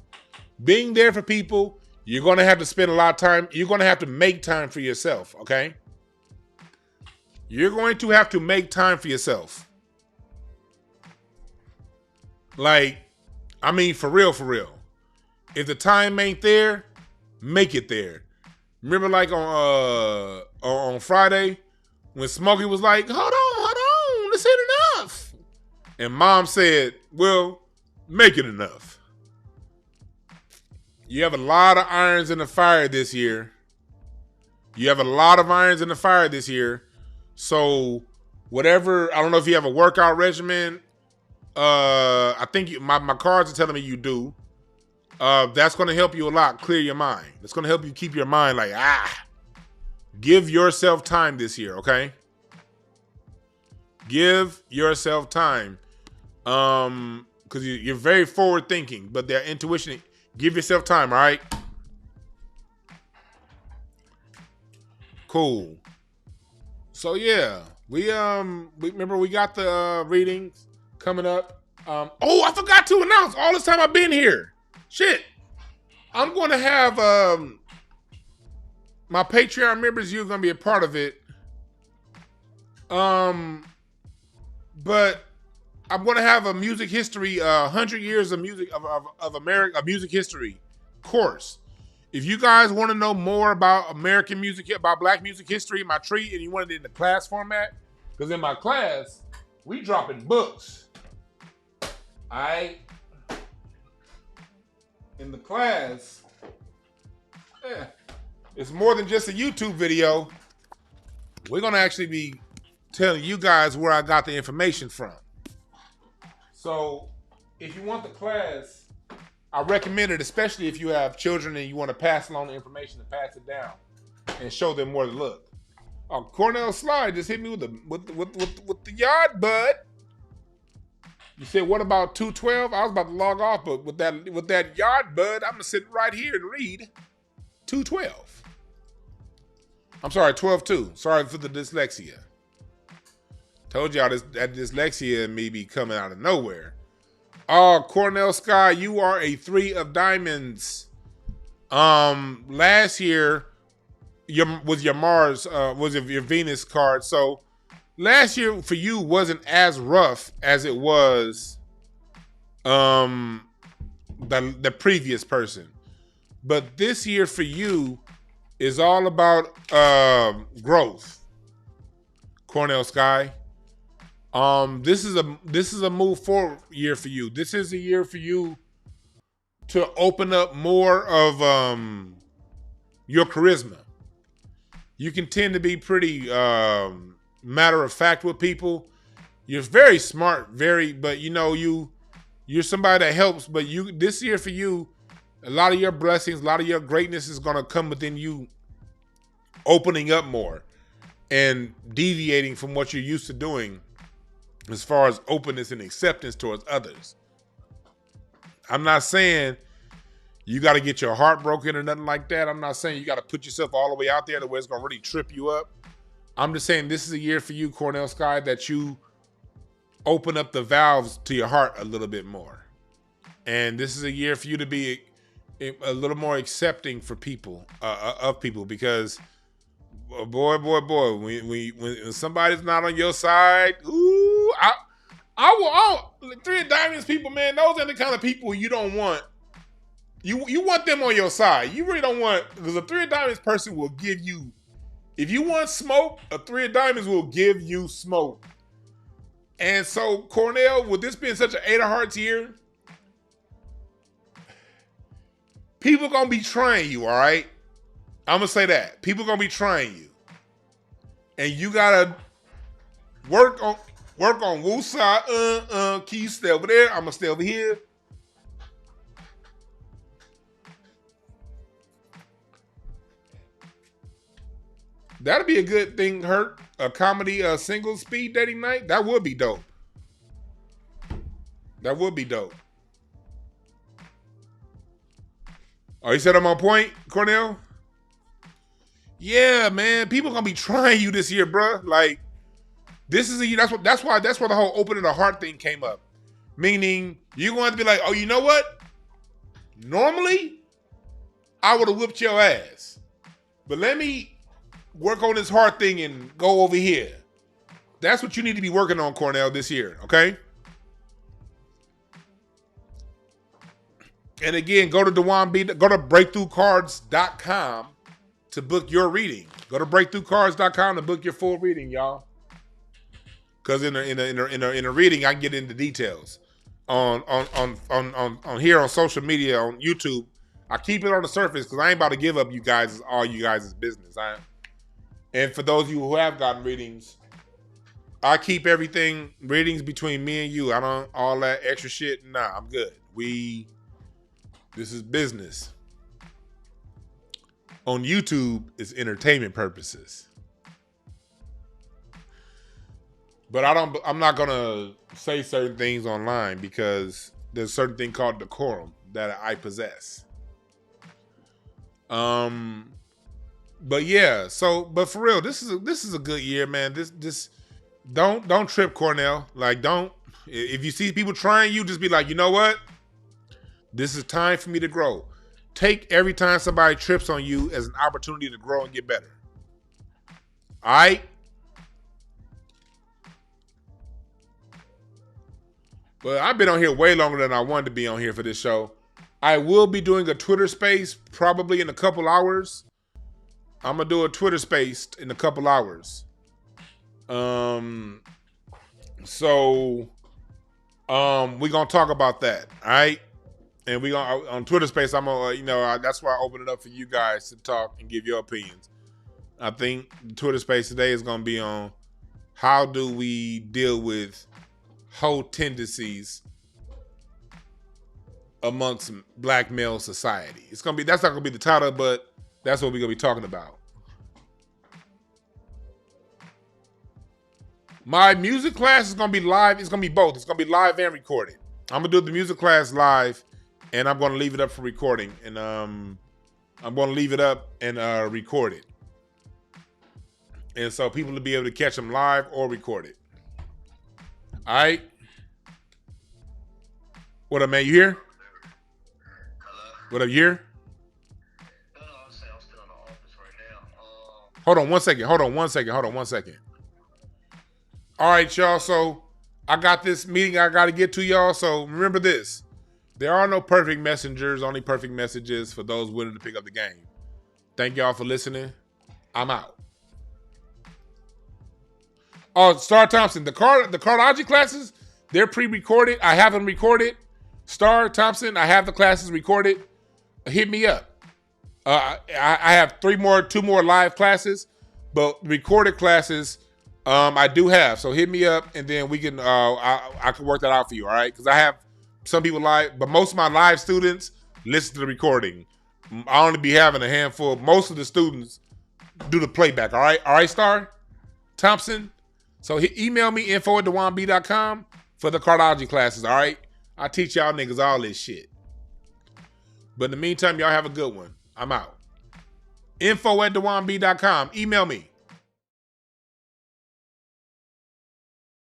being there for people, you're going to have to spend a lot of time. You're going to have to make time for yourself, okay? You're going to have to make time for yourself. Like, I mean, for real. If the time ain't there, make it there. Remember, like on Friday, when Smokey was like, "Hold on, this ain't enough," and Mom said, "Well, make it enough." You have a lot of irons in the fire this year. So, whatever, I don't know if you have a workout regimen. I think my cards are telling me you do. That's going to help you a lot. Clear your mind. It's going to help you keep your mind like, give yourself time this year, okay? Give yourself time. Because you're very forward thinking, but their intuition, give yourself time, all right? Cool. So yeah, we remember we got the readings coming up. Oh, I forgot to announce all this time I've been here. Shit. I'm going to have my Patreon members, you're going to be a part of it. But I'm going to have a music history, 100 years of music of America, a music history course. If you guys want to know more about American music, about Black music history, my treat, and you want it in the class format, because in my class, we dropping books. All right? In the class, it's more than just a YouTube video. We're going to actually be telling you guys where I got the information from. So, if you want the class, I recommend it, especially if you have children and you want to pass along the information and pass it down and show them where to look. Cornell Slide just hit me with the yard bud. You said, what about 212? I was about to log off, but with that yard bud, I'm gonna sit right here and read 212. I'm sorry, 12-2. Sorry for the dyslexia. Told y'all that dyslexia and me be coming out of nowhere. Oh, Cornell Sky, you are a 3 of diamonds. Last year, your Mars, was your Venus card. So last year for you wasn't as rough as it was the previous person. But this year for you is all about growth. Cornell Sky. This is a move forward year for you. This is a year for you to open up more of your charisma. You can tend to be pretty matter of fact with people. You're very smart, but you're somebody that helps. But this year for you, a lot of your blessings, a lot of your greatness is gonna come within you opening up more and deviating from what you're used to doing as far as openness and acceptance towards others. I'm not saying you got to get your heart broken or nothing like that. I'm not saying you got to put yourself all the way out there to where it's going to really trip you up. I'm just saying this is a year for you, Cornell Sky, that you open up the valves to your heart a little bit more. And this is a year for you to be a little more accepting for people, of people, because boy, when somebody's not on your side, ooh, Three of Diamonds people, man, those are the kind of people you don't want. You want them on your side. You really don't want, because a Three of Diamonds person will give you, if you want smoke, a Three of Diamonds will give you smoke. And so, Cornell, with this being such an Eight of Hearts year, people gonna be trying you, all right? I'm gonna say that. People gonna be trying you. And you gotta work on woosah. Can you stay over there? I'm gonna stay over here. That'd be a good thing, Hurt. A comedy, single speed dating night. That would be dope. That would be dope. Oh, you said I'm on point, Cornell? Yeah, man. People gonna be trying you this year, bro. Like, this is that's why the whole opening the heart thing came up. Meaning, you're going to be like, oh, you know what? Normally, I would have whipped your ass. But let me work on this heart thing and go over here. That's what you need to be working on, Cornell, this year, okay? And again, go to breakthroughcards.com to book your reading. Go to breakthroughcards.com to book your full reading, y'all. Because in a reading, I can get into details on here on social media, on YouTube. I keep it on the surface because I ain't about to give up all you guys' business. And for those of you who have gotten readings, I keep readings between me and you. I don't all that extra shit. Nah, I'm good. This is business. On YouTube, it's entertainment purposes. But I'm not gonna say certain things online because there's a certain thing called decorum that I possess. But yeah, but for real, this is a good year, man. This don't trip, Cornell. Like, if you see people trying you, just be like, you know what? This is time for me to grow. Take every time somebody trips on you as an opportunity to grow and get better. All right? But I've been on here way longer than I wanted to be on here for this show. I will be doing a Twitter space probably in a couple hours. I'm going to do a Twitter space in a couple hours. So we're going to talk about that. All right? And we gonna on Twitter Space. I'm gonna, that's why I open it up for you guys to talk and give your opinions. I think the Twitter Space today is gonna be on how do we deal with whole tendencies amongst black male society. That's not gonna be the title, but that's what we're gonna be talking about. My music class is gonna be live. It's gonna be both. It's gonna be live and recorded. I'm gonna do the music class live. And I'm going to leave it up for recording. And I'm going to leave it up and record it. And so people will be able to catch them live or recorded. All right? What up, man? You here? Hello? What up, you here? No, I'm still in the office right now. Hold on one second. All right, y'all. So I got this meeting I got to get to, y'all. So remember this. There are no perfect messengers, only perfect messages for those willing to pick up the game. Thank y'all for listening. I'm out. Oh, Star Thompson, the Cardology classes, they're pre-recorded. I have them recorded. Star Thompson, I have the classes recorded. Hit me up. I have two more live classes, but recorded classes I do have. So hit me up, and then we can I can work that out for you. All right, because I have some people live, but most of my live students listen to the recording. I only be having a handful. Most of the students do the playback. All right, Star Thompson. So email me info@dewanb.com for the Cardology classes. All right, I teach y'all niggas all this shit. But in the meantime, y'all have a good one. I'm out. info@dewanb.com. Email me.